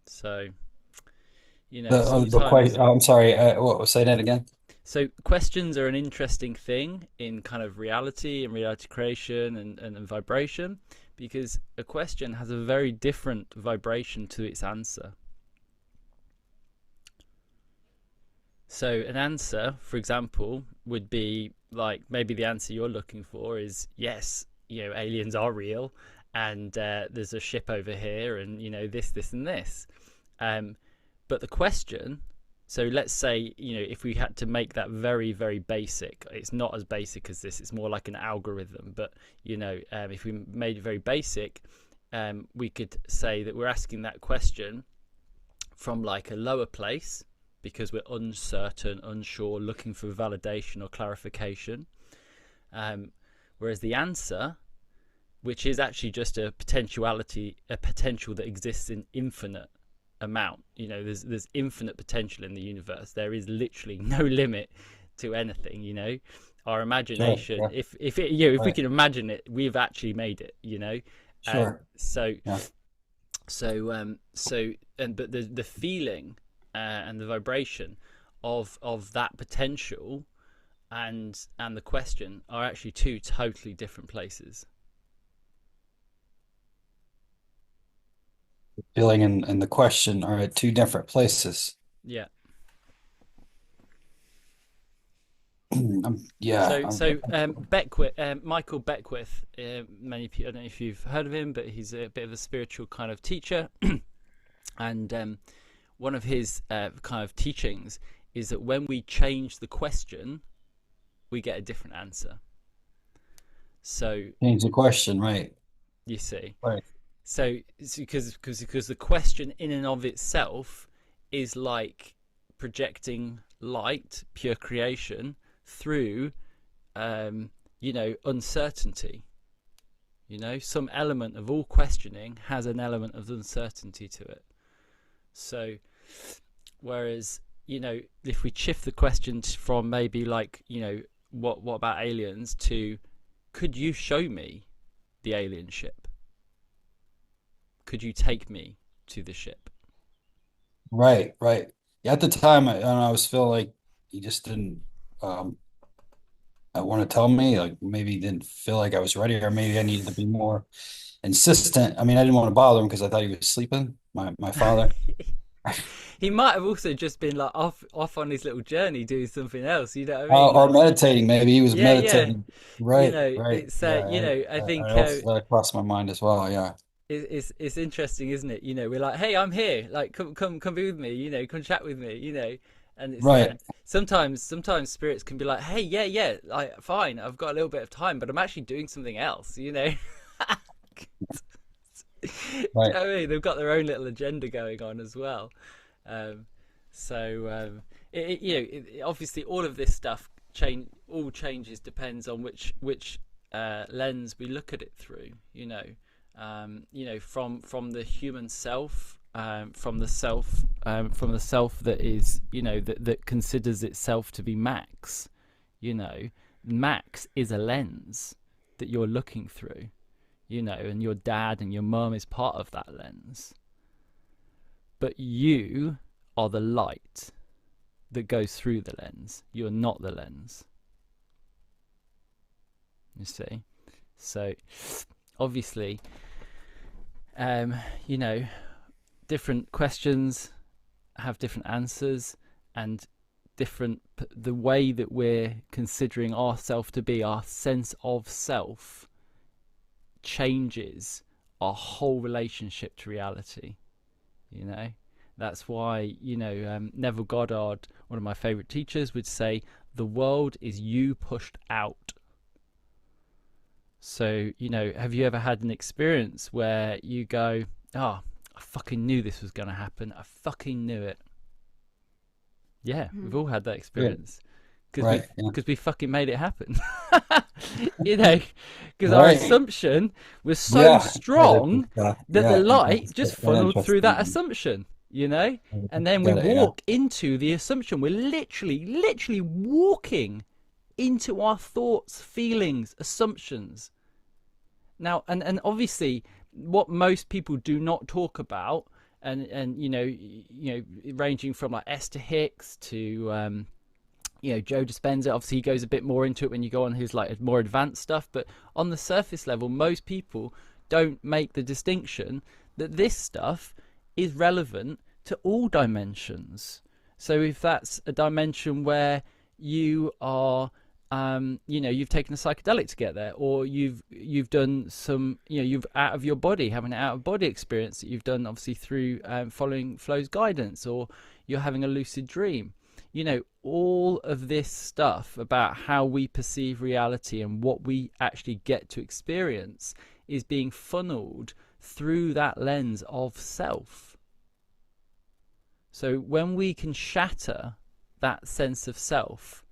Speaker 1: So,
Speaker 4: I'm sorry. Say that again.
Speaker 1: So questions are an interesting thing in kind of reality and reality creation and vibration, because a question has a very different vibration to its answer. So an answer, for example, would be like, maybe the answer you're looking for is yes, aliens are real, and there's a ship over here, and this and this. But the question, so let's say, if we had to make that very, very basic, it's not as basic as this, it's more like an algorithm, but, if we made it very basic, we could say that we're asking that question from like a lower place, because we're uncertain, unsure, looking for validation or clarification. Whereas the answer, which is actually just a potential that exists in infinite amount, there's infinite potential in the universe. There is literally no limit to anything. Our imagination,
Speaker 4: yeah.
Speaker 1: if we can imagine it, we've actually made it.
Speaker 4: Sure.
Speaker 1: But the feeling and the vibration of that potential and the question are actually two totally different places.
Speaker 4: The feeling and the question are at two different places.
Speaker 1: Yeah. Beckwith, Michael Beckwith, many people, I don't know if you've heard of him, but he's a bit of a spiritual kind of teacher. And one of his kind of teachings is that when we change the question, we get a different answer. So
Speaker 4: change the question, right?
Speaker 1: You see,
Speaker 4: right?
Speaker 1: So because the question in and of itself is like projecting light, pure creation, through uncertainty. Some element of all questioning has an element of uncertainty to it. So whereas if we shift the question from maybe like what about aliens to, could you show me the alien ship? Could you take me to the ship?
Speaker 4: Right. Yeah, at the time, I was feeling like he just didn't. want to tell me, like maybe didn't feel like I was ready, or maybe I needed to be more insistent. I mean, I didn't want to bother him because I thought he was sleeping, my father.
Speaker 1: He might have also just been like off on his little journey doing something else, you know what I mean?
Speaker 4: Or meditating, maybe he was
Speaker 1: Yeah, yeah.
Speaker 4: meditating. Right, right.
Speaker 1: It's
Speaker 4: Yeah,
Speaker 1: I think
Speaker 4: I also that crossed my mind as well. Yeah.
Speaker 1: it's interesting, isn't it? We're like, hey, I'm here. Like, come be with me. Come chat with me. And it's
Speaker 4: Right.
Speaker 1: sometimes spirits can be like, hey, yeah, like fine, I've got a little bit of time, but I'm actually doing something else.
Speaker 4: Right.
Speaker 1: I mean, they've got their own little agenda going on as well. Obviously, all of this stuff changes depends on which lens we look at it through. From the human self, from the self that is, that considers itself to be Max. Max is a lens that you're looking through. And your dad and your mum is part of that lens. But you are the light that goes through the lens. You're not the lens. You see? So, obviously, different questions have different answers, and the way that we're considering ourself to be, our sense of self, changes our whole relationship to reality. That's why Neville Goddard, one of my favorite teachers, would say the world is you pushed out. So have you ever had an experience where you go, I fucking knew this was going to happen, I fucking knew it? Yeah, we've all had that experience. Because we fucking made it happen. Because our assumption was so strong that the light just funneled through that assumption, and then we walk into the assumption. We're literally walking into our thoughts, feelings, assumptions. Now, and obviously what most people do not talk about, and ranging from like Esther Hicks to Joe Dispenza, obviously he goes a bit more into it when you go on his like more advanced stuff, but on the surface level, most people don't make the distinction that this stuff is relevant to all dimensions. So if that's a dimension where you are, you've taken a psychedelic to get there, or you've done some, you've out of your body, having an out of body experience that you've done obviously through following Flow's guidance, or you're having a lucid dream. All of this stuff about how we perceive reality and what we actually get to experience is being funneled through that lens of self. So when we can shatter that sense of self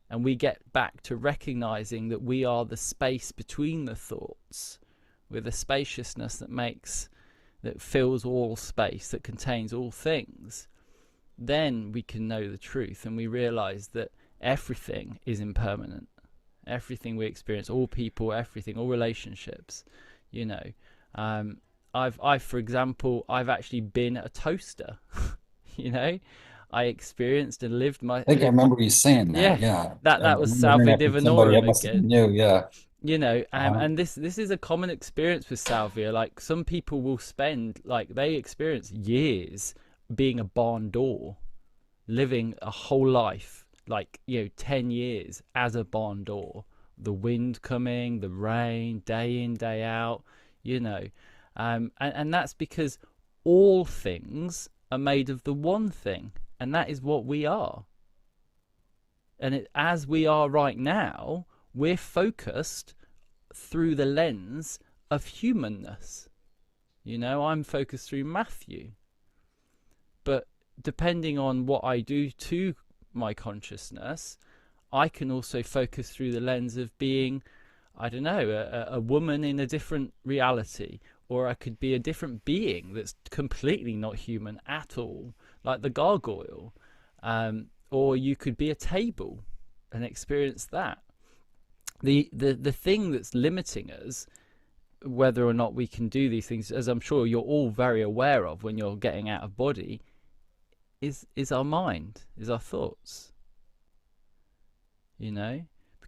Speaker 1: and we get back to recognizing that we are the space between the thoughts, with a spaciousness that fills all space, that contains all things, then we can know the truth, and we realize that everything is impermanent. Everything we experience, all people, everything, all relationships, for example, I've actually been a toaster. I experienced and lived
Speaker 4: I think I remember you saying that. Yeah.
Speaker 1: That was Salve Divinorum again. And this is a common experience with salvia. Like, some people will spend, like, they experience years being a barn door, living a whole life, like 10 years as a barn door, the wind coming, the rain, day in, day out, and that's because all things are made of the one thing, and that is what we are. And as we are right now, we're focused through the lens of humanness. I'm focused through Matthew. But depending on what I do to my consciousness, I can also focus through the lens of being, I don't know, a woman in a different reality, or I could be a different being that's completely not human at all, like the gargoyle, or you could be a table and experience that. The thing that's limiting us, whether or not we can do these things, as I'm sure you're all very aware of when you're getting out of body, is our mind, is our thoughts.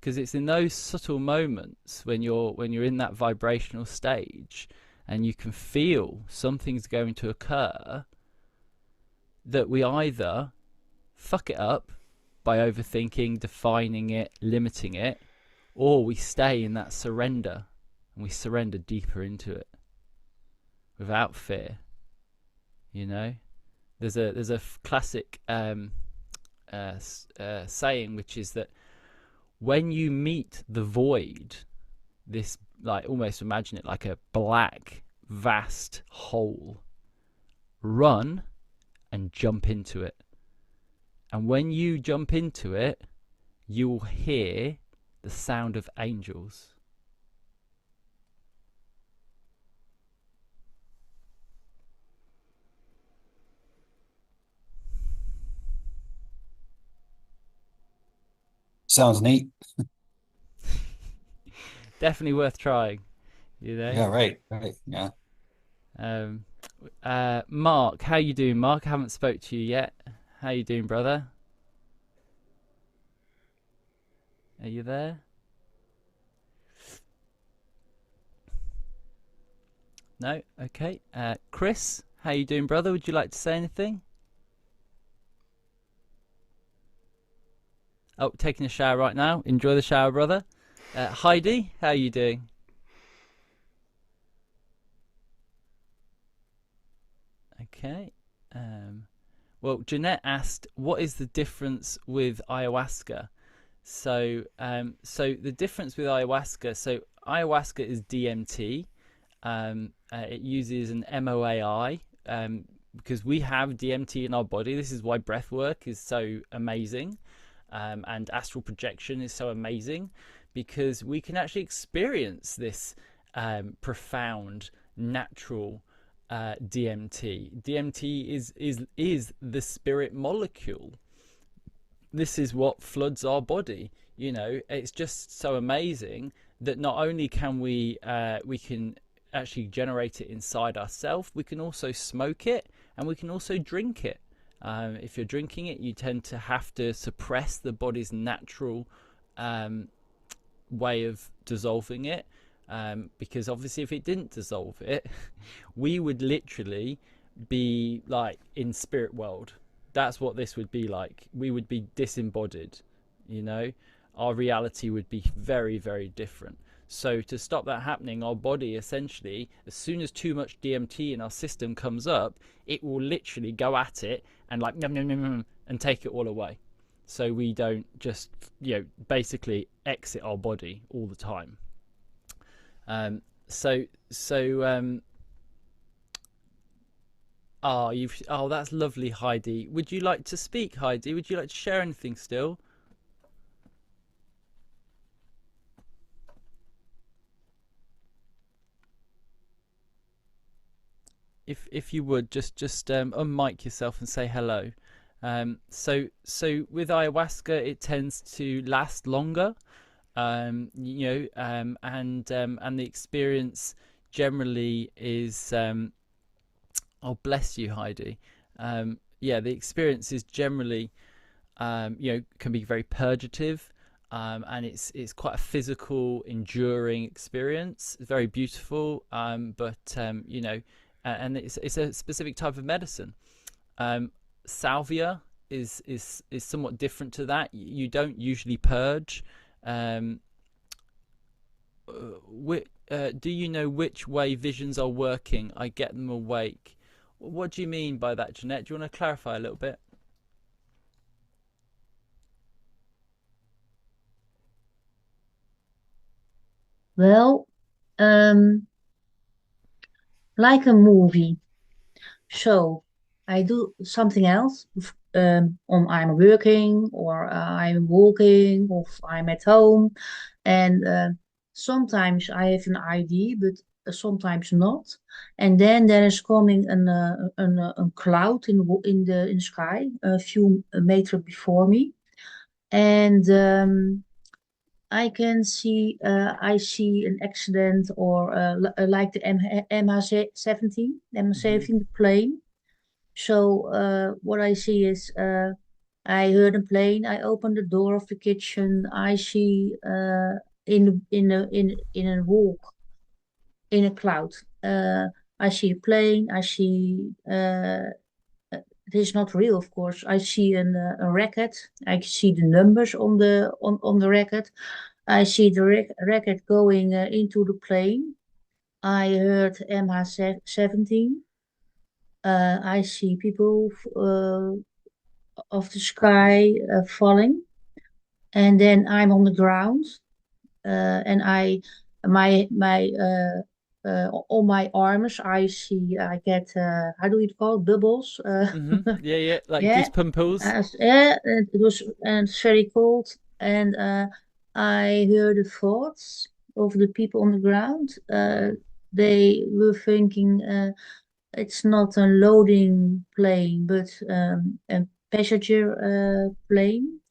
Speaker 1: because it's in those subtle moments when you're in that vibrational stage and you can feel something's going to occur, that we either fuck it up by overthinking, defining it, limiting it, or we stay in that surrender and we surrender deeper into it without fear. You know, there's a classic saying, which is that when you meet the void, this, like, almost imagine it like a black vast hole, run and jump into it. And when you jump into it, you will hear the sound of angels.
Speaker 4: Sounds neat.
Speaker 1: Definitely worth trying, you know.
Speaker 4: Yeah, right, yeah.
Speaker 1: Mark, how you doing, Mark? I haven't spoke to you yet. How you doing, brother? Are you there? No? Okay. Chris, how you doing, brother? Would you like to say anything? Oh, taking a shower right now. Enjoy the shower, brother. Heidi, how are you doing? Okay. Well, Jeanette asked, what is the difference with ayahuasca? So the difference with ayahuasca, so ayahuasca is DMT. It uses an MOAI, because we have DMT in our body. This is why breathwork is so amazing, and astral projection is so amazing, because we can actually experience this profound natural DMT. DMT is the spirit molecule. This is what floods our body. You know, it's just so amazing that not only can we can actually generate it inside ourselves, we can also smoke it and we can also drink it. If you're drinking it, you tend to have to suppress the body's natural way of dissolving it, because obviously if it didn't dissolve it, we would literally be like in spirit world. That's what this would be like. We would be disembodied, you know. Our reality would be very, very different. So to stop that happening, our body essentially, as soon as too much DMT in our system comes up, it will literally go at it and like nom, nom, nom, nom, and take it all away. So we don't just, you know, basically exit our body all the time. Oh, that's lovely, Heidi. Would you like to speak, Heidi? Would you like to share anything still? If you would just unmic yourself and say hello. So with ayahuasca, it tends to last longer, and the experience generally is oh, bless you, Heidi. Yeah, the experience is generally can be very purgative, and it's quite a physical, enduring experience. It's very beautiful, but and it's a specific type of medicine. Salvia is somewhat different to that. You don't usually purge. Do you know which way visions are working? I get them awake. What do you mean by that, Jeanette? Do you want to clarify a little bit?
Speaker 11: Well, like a movie. So I do something else. I'm working, or I'm walking, or I'm at home, and sometimes I have an idea, but sometimes not. And then there is coming a cloud in the sky, a few meters before me, and I see an accident, or like the MH17, the plane. So what I see is I heard a plane. I opened the door of the kitchen. I see in a walk in a cloud. I see a plane. I see it is not real, of course. I see a racket. I see the numbers on the racket. I see the racket going into the plane. I heard MH17. I see people of the sky falling, and then I'm on the ground, and my on my arms I get how do you call it? Bubbles?
Speaker 1: Yeah, yeah, like
Speaker 11: Yeah,
Speaker 1: goosepimples.
Speaker 11: yeah, it was and it's very cold, and I heard the thoughts of the people on the ground. They were thinking it's not a loading plane, but a passenger plane.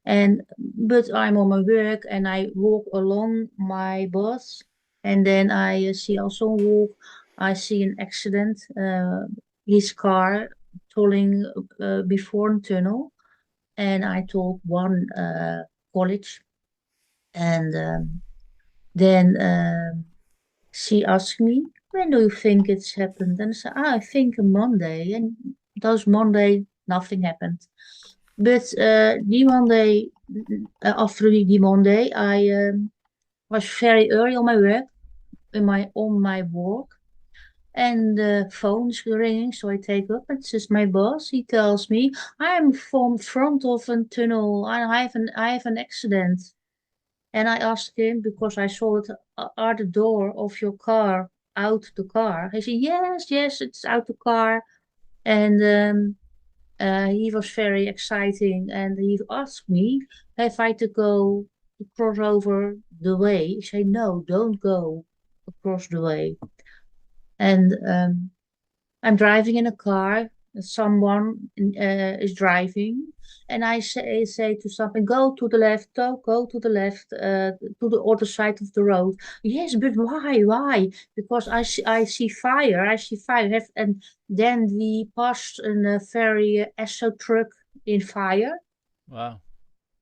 Speaker 11: And but I'm on my work and I walk along my bus, and then I see also walk. I see an accident. His car tolling before a tunnel, and I told one college, and then she asked me, when do you think it's happened? And I said, I think a Monday. And those Monday, nothing happened. But the Monday, after the Monday, I was very early on my work, on my walk. And the phone is ringing, so I take up. It's just my boss. He tells me, I'm from front of a tunnel. I have an accident. And I asked him because I saw it at the door of your car, out the car. He said, yes, yes, it's out the car. And he was very exciting. And he asked me if I to go to cross over the way. I say, no, don't go across the way. And I'm driving in a car. Someone is driving, and I say to something, go to the left, go to the left, to the other side of the road. Yes, but why? Why? Because I see fire. I see fire. And then we passed in a very Esso truck in fire.
Speaker 1: Wow.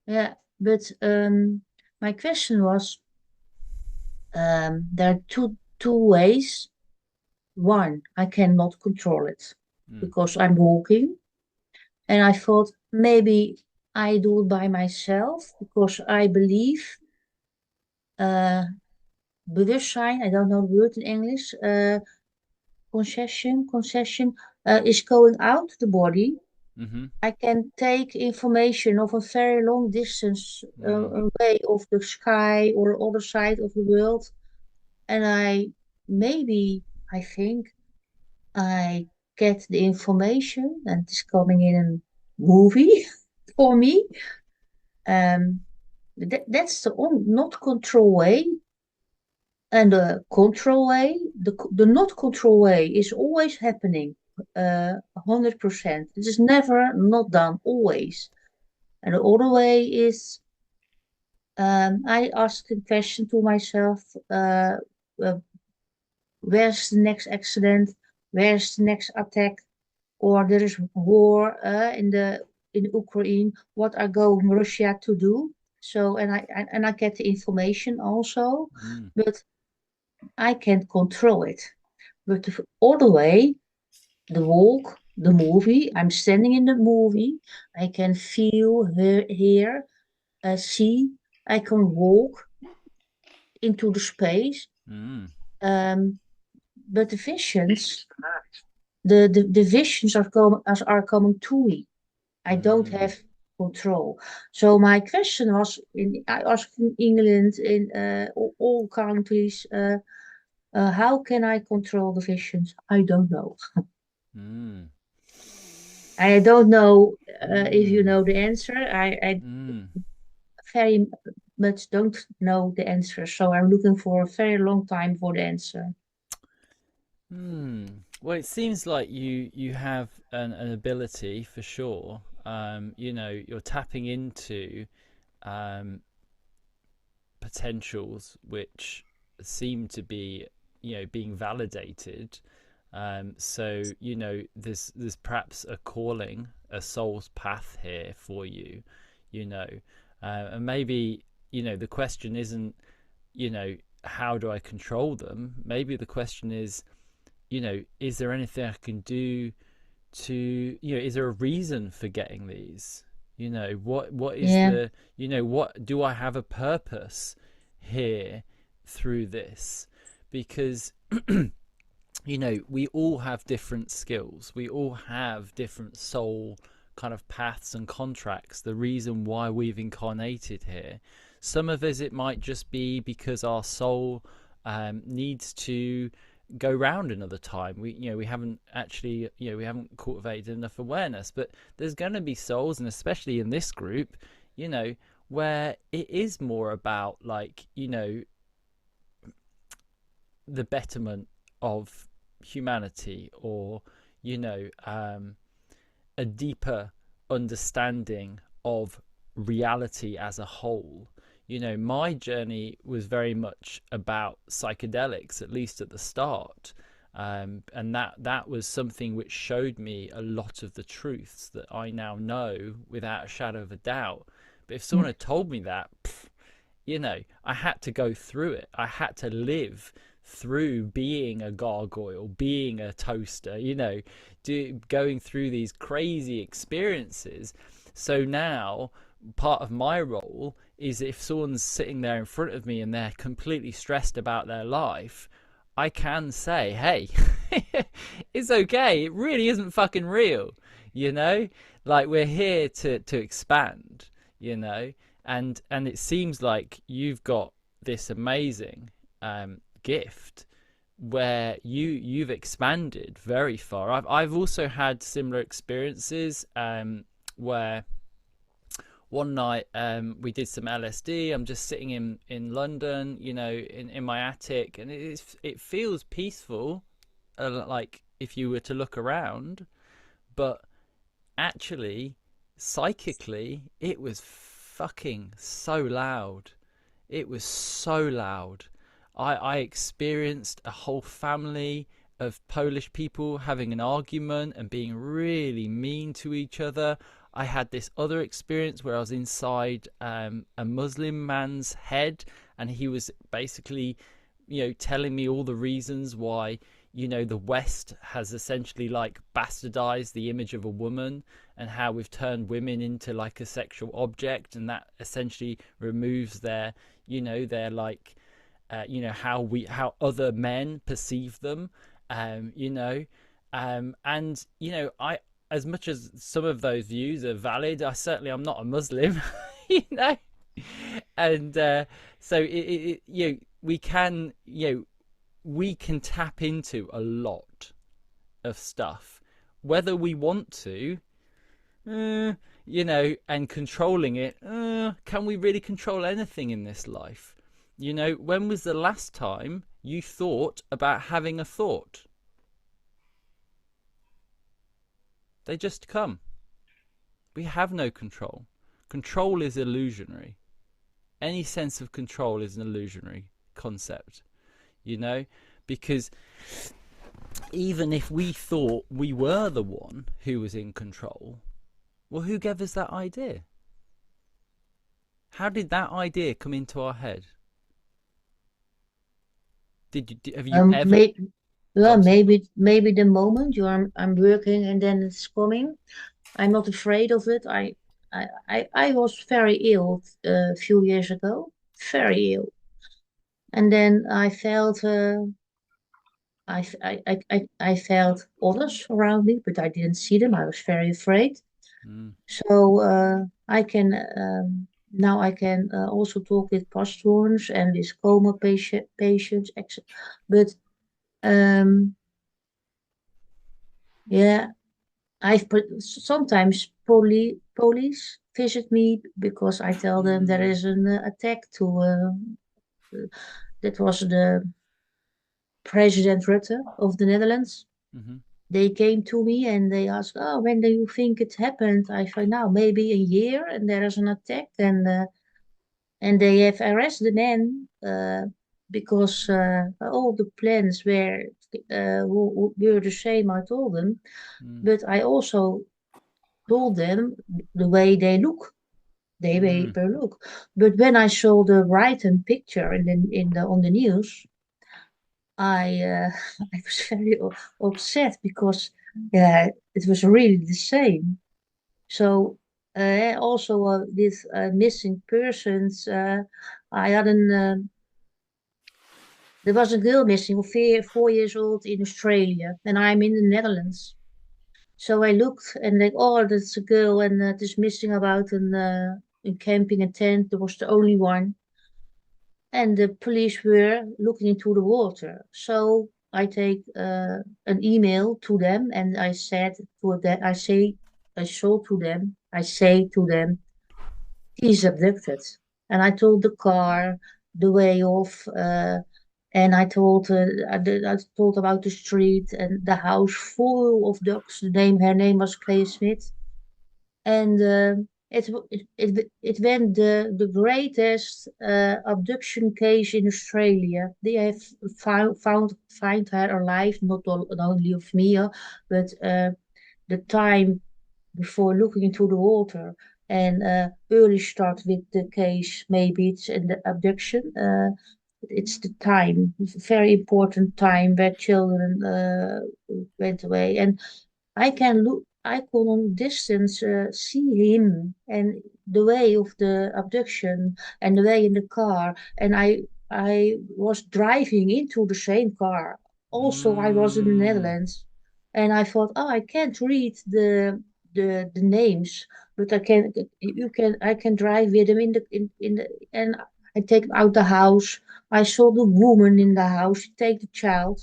Speaker 11: Yeah, but my question was, there are two ways. One, I cannot control it because I'm walking. And I thought maybe I do it by myself because I believe bewustzijn, I don't know the word in English, concession is going out the body. I can take information of a very long distance away of the sky or other side of the world. And I think I get the information and it's coming in a movie for me. That's the not control way. And the control way, the not control way is always happening 100%. It is never not done, always. And the other way is I ask the question to myself, where's the next accident? Where's the next attack? Or there is war in Ukraine. What are going Russia to do? So and I get the information also, but I can't control it. But the other way, the walk, the movie. I'm standing in the movie. I can feel, hear, see. I can walk into the space. But the visions, the visions are coming to me. I don't have control. So my question was, I asked in England, in all countries, how can I control the visions? I don't know. I don't know if you know the answer. I very much don't know the answer, so I'm looking for a very long time for the answer.
Speaker 1: Well, it seems like you have an ability for sure. You know, you're tapping into potentials which seem to be, you know, being validated. So, you know, there's perhaps a calling, a soul's path here for you, you know, and maybe, you know, the question isn't, you know, how do I control them? Maybe the question is, you know, is there anything I can do to, you know, is there a reason for getting these? You know, what is the, you know, what do I have a purpose here through this? Because you know, we all have different skills. We all have different soul kind of paths and contracts. The reason why we've incarnated here. Some of us, it might just be because our soul needs to go round another time. We haven't actually, you know, we haven't cultivated enough awareness. But there's going to be souls, and especially in this group, you know, where it is more about, like, you know, the betterment of humanity, or, you know, a deeper understanding of reality as a whole. You know, my journey was very much about psychedelics, at least at the start, and that was something which showed me a lot of the truths that I now know without a shadow of a doubt. But if someone had told me that, you know, I had to go through it. I had to live through being a gargoyle, being a toaster, you know, going through these crazy experiences. So now part of my role is, if someone's sitting there in front of me and they're completely stressed about their life, I can say, hey, it's okay, it really isn't fucking real, you know, like, we're here to expand, you know. And it seems like you've got this amazing gift where you've expanded very far. I've also had similar experiences where one night we did some LSD. I'm just sitting in London, you know, in my attic, and it feels peaceful, like if you were to look around, but actually psychically it was fucking so loud. It was so loud. I experienced a whole family of Polish people having an argument and being really mean to each other. I had this other experience where I was inside a Muslim man's head, and he was basically, you know, telling me all the reasons why, you know, the West has essentially, like, bastardized the image of a woman, and how we've turned women into like a sexual object, and that essentially removes their, you know, their, like, you know, how other men perceive them, you know, and, you know, as much as some of those views are valid, I'm not a Muslim, you know, and so you know, we can tap into a lot of stuff, whether we want to, you know, and controlling it. Can we really control anything in this life? You know, when was the last time you thought about having a thought? They just come. We have no control. Control is illusionary. Any sense of control is an illusionary concept, you know, because even if we thought we were the one who was in control, well, who gave us that idea? How did that idea come into our head? Have you ever?
Speaker 11: Maybe the moment I'm working and then it's coming. I'm not afraid of it. I was very ill a few years ago, very ill, and then I felt I felt others around me, but I didn't see them. I was very afraid. So I can now I can also talk with past ones and with coma patients, but yeah, sometimes police visit me because I tell them there is an attack to that was the President Rutte of the Netherlands. They came to me and they asked, "Oh, when do you think it happened?" I said, "Now, maybe a year, and there is an attack, and they have arrested the man because all the plans were who were the same, I told them,
Speaker 1: Mm.
Speaker 11: but I also told them the way they look. They
Speaker 1: Mm.
Speaker 11: were look. But when I saw the right-hand picture on the news, I I was very upset because it was really the same. So also with missing persons, I had there was a girl missing, 4 years old in Australia, and I'm in the Netherlands. So I looked and like, oh, that's a girl, and it is missing about in camping a tent. There was the only one, and the police were looking into the water. So I take an email to them, and I said to that I say to them, he's abducted. And I told the car, the way off, and I told about the street and the house full of dogs. Her name was Clay Smith, and it went the greatest abduction case in Australia. They have find her alive, not only of Mia, but the time before looking into the water and early start with the case. Maybe it's in the abduction. It's the time, very important time where children went away, and I can on distance see him and the way of the abduction and the way in the car. And I was driving into the same car. Also, I was in the
Speaker 1: Mm.
Speaker 11: Netherlands, and I thought, oh, I can't read the names, but I can drive with him in the and I take him out the house. I saw the woman in the house, take the child.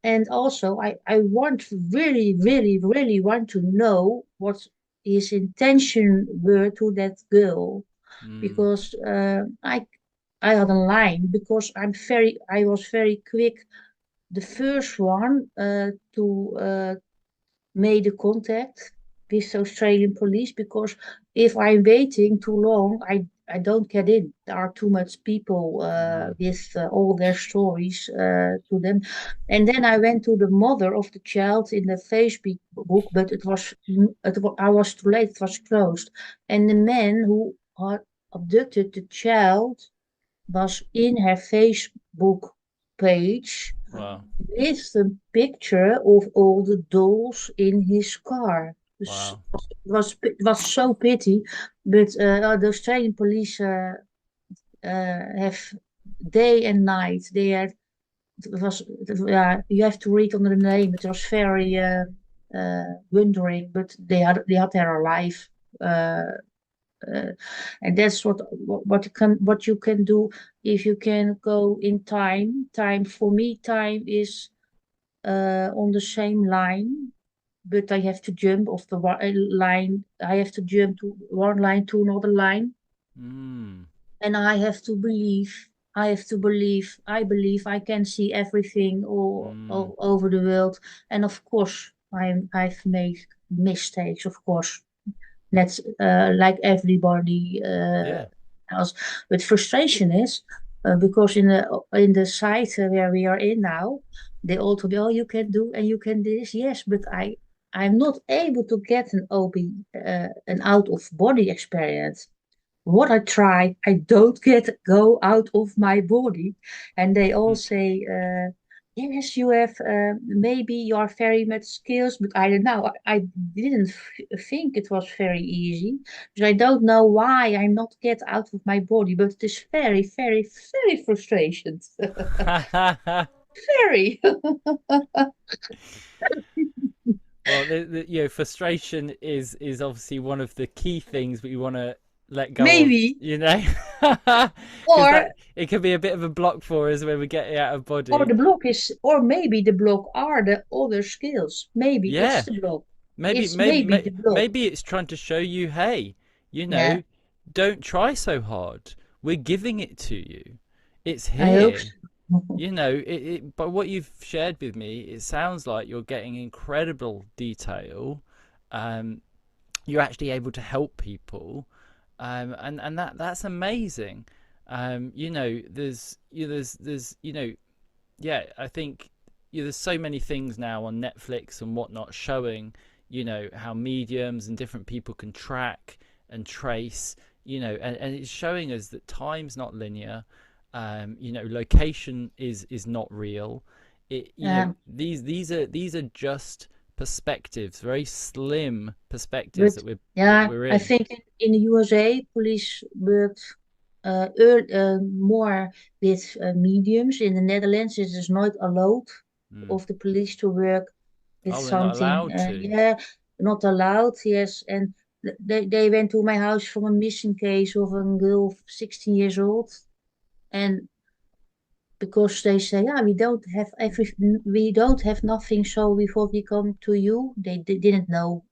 Speaker 11: And also, I want really, really, really want to know what his intention were to that girl,
Speaker 1: Mm.
Speaker 11: because I had a line, because I was very quick, the first one to made a contact with the Australian police, because if I'm waiting too long, I don't get in. There are too much people
Speaker 1: Mm.
Speaker 11: with all their stories to them. And then I went to the mother of the child in the Facebook book, but I was too late. It was closed. And the man who had abducted the child was in her Facebook page
Speaker 1: Wow.
Speaker 11: with a picture of all the dolls in his car.
Speaker 1: Wow.
Speaker 11: It was so pity, but the Australian police have day and night. You have to read under the name. It was very wondering, but they had their life. Uh, uh, and that's what you can do if you can go in time. Time for me, time is on the same line, but I have to jump off the line. I have to jump to one line to another line,
Speaker 1: Mm.
Speaker 11: and I have to believe. I have to believe. I believe I can see everything
Speaker 1: Mm.
Speaker 11: all over the world, and of course, I've made mistakes. Of course, that's like everybody
Speaker 1: Yeah.
Speaker 11: else. But frustration is because in the site where we are in now, they all told me, "Oh, you can do and you can do this." Yes, but I'm not able to get an out of body experience. What I try, I don't go out of my body. And they all
Speaker 1: Mm.
Speaker 11: say, yes, you have, maybe you are very much skills, but I don't know. I didn't think it was very easy, but I don't know why I'm not get out of my body, but it is very, very, very frustration. Very.
Speaker 1: Well, frustration is obviously one of the key things we want to let go of,
Speaker 11: Maybe.
Speaker 1: because
Speaker 11: Or
Speaker 1: it can be a bit of a block for us when we get it out of
Speaker 11: or
Speaker 1: body.
Speaker 11: the block is, or maybe the block are the other skills. Maybe
Speaker 1: Yeah,
Speaker 11: it's the block.
Speaker 1: maybe
Speaker 11: It's maybe the block.
Speaker 1: maybe it's trying to show you, hey,
Speaker 11: Yeah,
Speaker 1: don't try so hard. We're giving it to you. It's
Speaker 11: I hope
Speaker 1: here.
Speaker 11: so.
Speaker 1: But what you've shared with me, it sounds like you're getting incredible detail. You're actually able to help people, and that's amazing. There's yeah, I think there's so many things now on Netflix and whatnot showing, how mediums and different people can track and trace, and it's showing us that time's not linear. Location is not real. These are just perspectives, very slim perspectives that we're in.
Speaker 11: I think in the USA, police worked more with mediums. In the Netherlands, it is not allowed of the police to work with something.
Speaker 1: Not allowed to.
Speaker 11: Not allowed. Yes, and they went to my house from a missing case of a girl of 16 years old, and because they say, we don't have nothing, so we thought we come to you. They didn't know,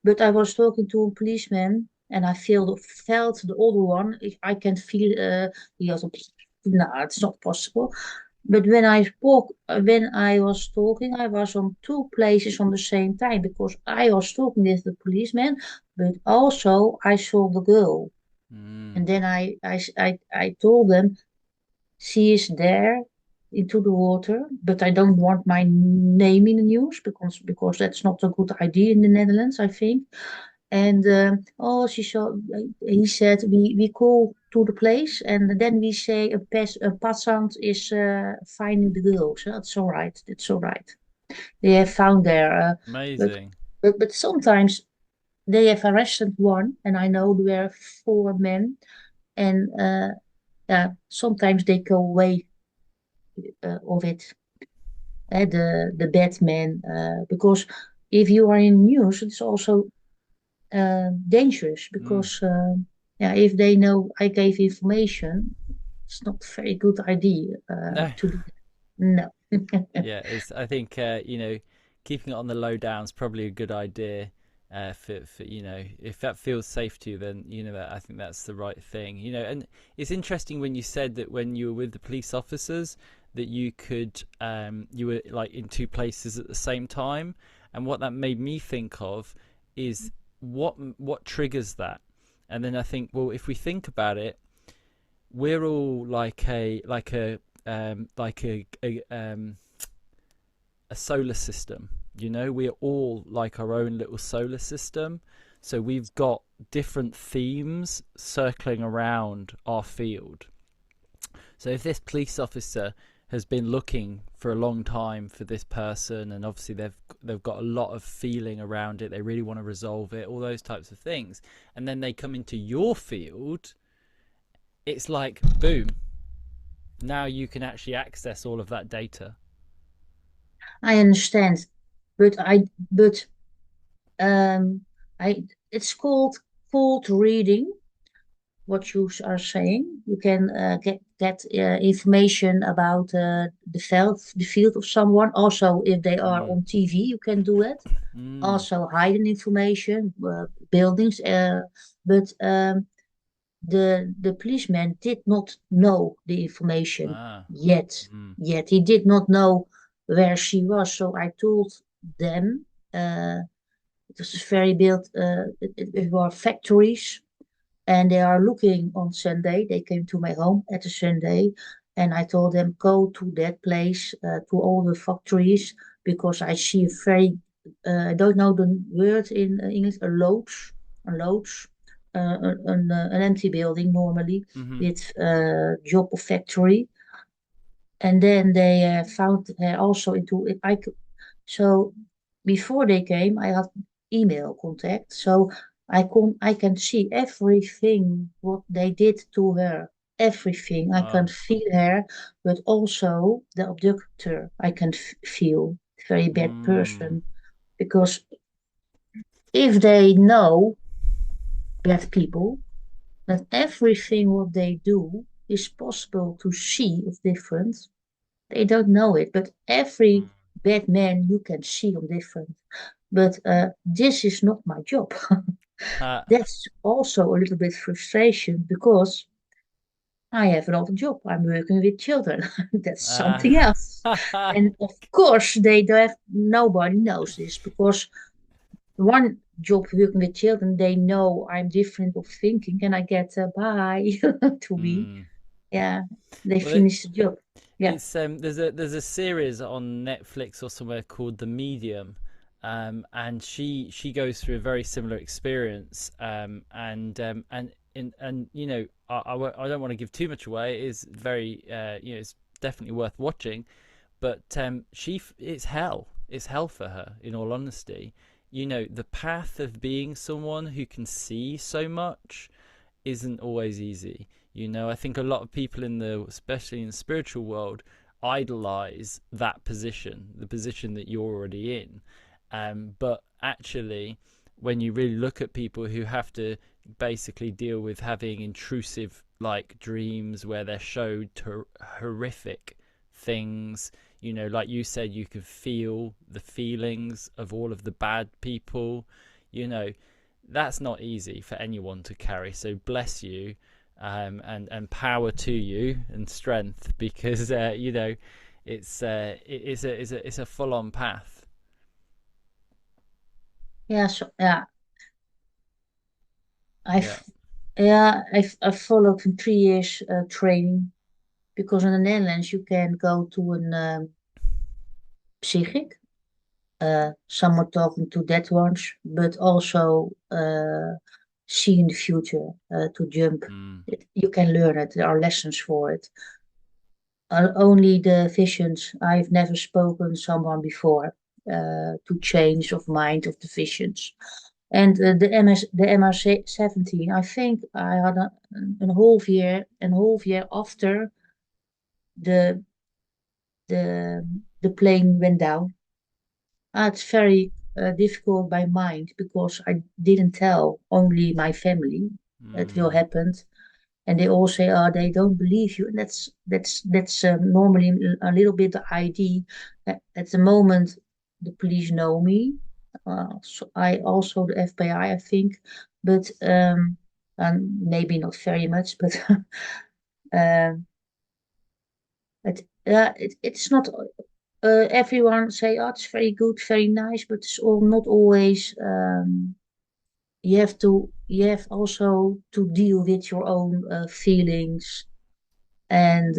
Speaker 11: but I was talking to a policeman, and I felt the older one. I can feel he was, no, it's not possible. But when I was talking, I was on two places on the same time because I was talking with the policeman, but also I saw the girl, and then I told them, she is there into the water, but I don't want my name in the news because that's not a good idea in the Netherlands, I think. And he said we call to the place, and then we say a passant is finding the girl. So that's all right. That's all right. They have found there.
Speaker 1: Amazing.
Speaker 11: But sometimes they have arrested one, and I know there were 4 men, and sometimes they go away of it. The bad men, because if you are in news, it's also dangerous because if they know I gave information, it's not a very good idea to do. No.
Speaker 1: Yeah, I think keeping it on the low down is probably a good idea. For if that feels safe to you, then I think that's the right thing. And it's interesting when you said that when you were with the police officers that you could you were like in 2 places at the same time, and what that made me think of is what triggers that. And then I think, well, if we think about it, we're all like a solar system. We're all like our own little solar system. So we've got different themes circling around our field. So if this police officer has been looking for a long time for this person, and obviously they've got a lot of feeling around it, they really want to resolve it, all those types of things, and then they come into your field, it's like boom, now you can actually access all of that data.
Speaker 11: I understand, but it's called cold reading. What you are saying, you can get information about the field of someone. Also, if they are on TV, you can do it. Also, hidden information, buildings. But the policeman did not know the information yet. Yet he did not know where she was. So I told them it was very built. It were factories. And they are looking on Sunday. They came to my home at a Sunday, and I told them, go to that place, to all the factories, because I see a very, I don't know the word in English, a lodge, an empty building normally with job of factory. And then they found also into it. So before they came, I had email contact. So I can see everything what they did to her, everything. I can feel her, but also the abductor. I can feel very bad person, because if they know bad people, that everything what they do is possible to see of different. They don't know it, but every bad man you can see on different. But this is not my job. That's also a little bit frustration, because I have another job. I'm working with children. That's something else. And of course, nobody knows this, because one job working with children, they know I'm different of thinking, and I get bye to me. Yeah, they finish the job. Yeah.
Speaker 1: It's there's a series on Netflix or somewhere called The Medium, and she goes through a very similar experience, and you know, I don't want to give too much away. It is very you know, it's definitely worth watching, but it's hell. It's hell for her, in all honesty. You know, the path of being someone who can see so much isn't always easy. You know, I think a lot of people especially in the spiritual world, idolize that position, the position that you're already in. But actually, when you really look at people who have to basically deal with having intrusive like dreams where they're showed horrific things, you know, like you said, you could feel the feelings of all of the bad people, you know, that's not easy for anyone to carry. So bless you, and power to you and strength, because you know, it's a full on path.
Speaker 11: Yeah, so yeah, I've followed for 3 years training, because in the Netherlands you can go to a psychic, someone talking to dead ones, but also see in the future, to jump. You can learn it. There are lessons for it. Only the visions. I've never spoken someone before to change of mind of the visions. And the MR17, I think I had a whole year after the the plane went down. It's very difficult by mind, because I didn't tell only my family it will happen, and they all say, "Oh, they don't believe you." And that's normally a little bit the ID. At the moment, the police know me. So I also the FBI, I think, but and maybe not very much, but it's not. Everyone say, "Oh, it's very good, very nice," but it's all not always. You have also to deal with your own feelings and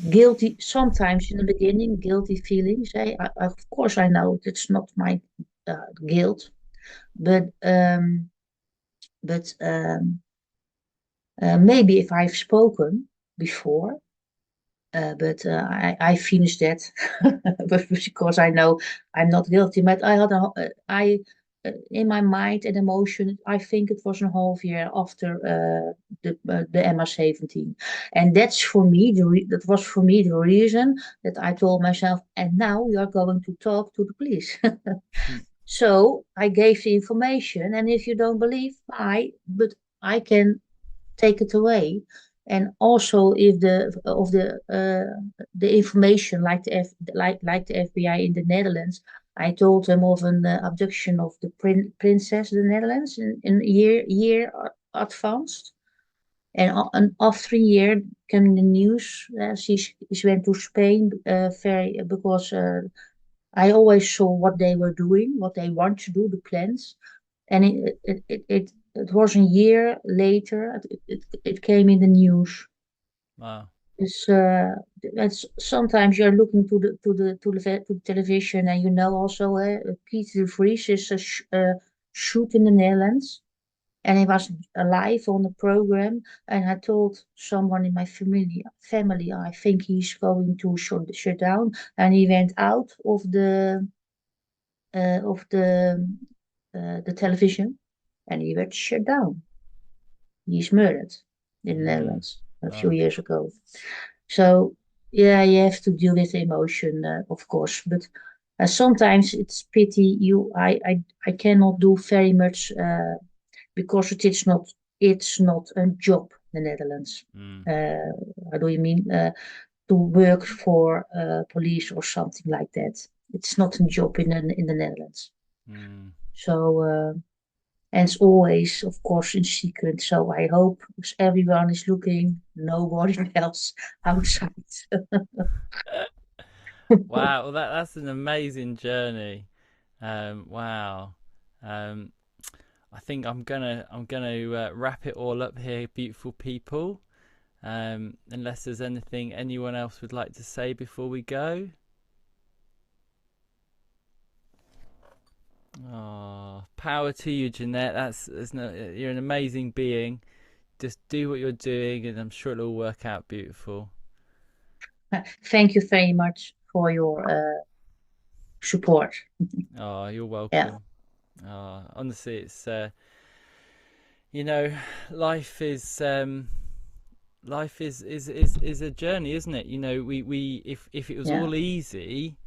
Speaker 11: guilty. Sometimes in the beginning, guilty feelings. Of course, I know it's not my guilt, but maybe if I've spoken before. But I finished that, but because I know I'm not guilty. But I in my mind and emotion, I think it was a half year after the MR17, and that's for me that was for me the reason that I told myself, and now you are going to talk to the police. So I gave the information, and if you don't believe, but I can take it away. And also, if the information, like like the FBI in the Netherlands, I told them of an abduction of the princess of the Netherlands in a year advanced, and after a year came in the news. She went to Spain, very because I always saw what they were doing, what they want to do, the plans, and it was a year later. It came in the news.
Speaker 1: Wow.
Speaker 11: It's sometimes you're looking to the television, and you know also Peter de Vries is shoot in the Netherlands, and he was alive on the program. And I told someone in my family, I think he's going to shut down, and he went out of the television, and he was shut down. He's murdered in the Netherlands a few years ago. So yeah, you have to deal with emotion, of course, but sometimes it's pity. I cannot do very much because it's not a job in the Netherlands. How do you mean? To work for police or something like that. It's not a job in the Netherlands. So and it's always, of course, in secret. So I hope everyone is looking, nobody else outside.
Speaker 1: Wow, well, that's an amazing journey. Wow. I think I'm gonna wrap it all up here, beautiful people. Unless there's anything anyone else would like to say before we go. Oh, power to you, Jeanette. You're an amazing being. Just do what you're doing, and I'm sure it'll all work out beautiful.
Speaker 11: Thank you very much for your support.
Speaker 1: Oh, you're welcome. Oh, honestly, it's life is a journey, isn't it? We if it was all easy,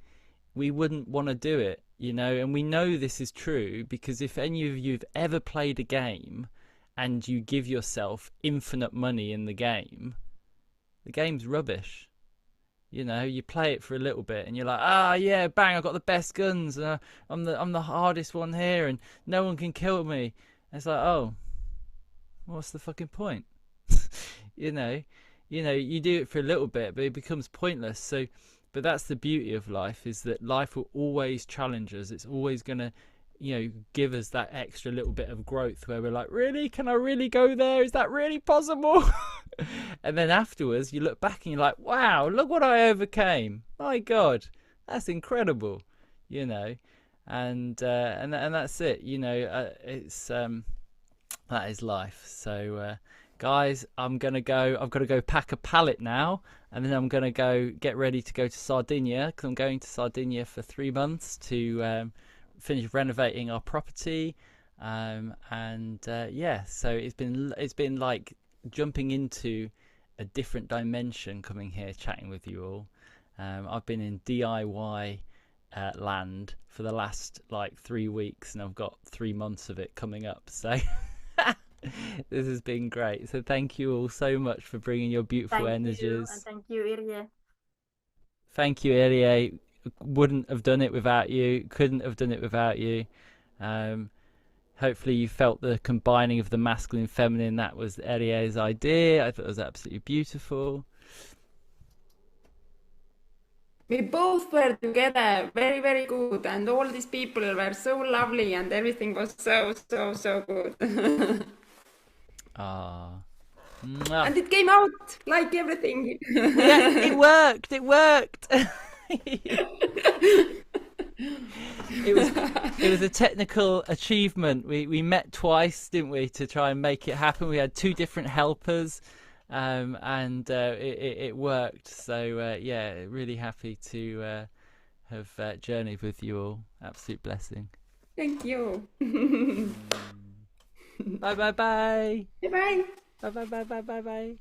Speaker 1: we wouldn't want to do it, and we know this is true because if any of you have ever played a game and you give yourself infinite money in the game's rubbish. You play it for a little bit and you're like, yeah, bang, I've got the best guns, I'm the hardest one here and no one can kill me. And it's like, oh, what's the fucking point? You do it for a little bit but it becomes pointless. But that's the beauty of life, is that life will always challenge us. It's always gonna give us that extra little bit of growth where we're like, really, can I really go there? Is that really possible? And then afterwards you look back and you're like, wow, look what I overcame. My God, that's incredible. And that's it. It's that is life. So guys, I've got to go pack a pallet now, and then I'm gonna go get ready to go to Sardinia, because I'm going to Sardinia for 3 months to finish renovating our property. So it's been like jumping into a different dimension coming here chatting with you all. I've been in DIY land for the last 3 weeks, and I've got 3 months of it coming up, so this has been great. So thank you all so much for bringing your beautiful energies.
Speaker 6: And thank you, Irje.
Speaker 1: Thank you, Irje. Wouldn't have done it without you, couldn't have done it without you. Hopefully you felt the combining of the masculine and feminine. That was Irje's idea. I thought it was absolutely beautiful.
Speaker 8: We both were together very, very good, and all these people were so lovely, and everything was so good. And it came out like everything.
Speaker 1: Yeah, it worked. It was a technical achievement. We met twice, didn't we, to try and make it happen. We had 2 different helpers, and it worked. So really happy to have journeyed with you all. Absolute blessing.
Speaker 8: Thank you.
Speaker 1: Bye.
Speaker 8: Bye.
Speaker 1: Bye.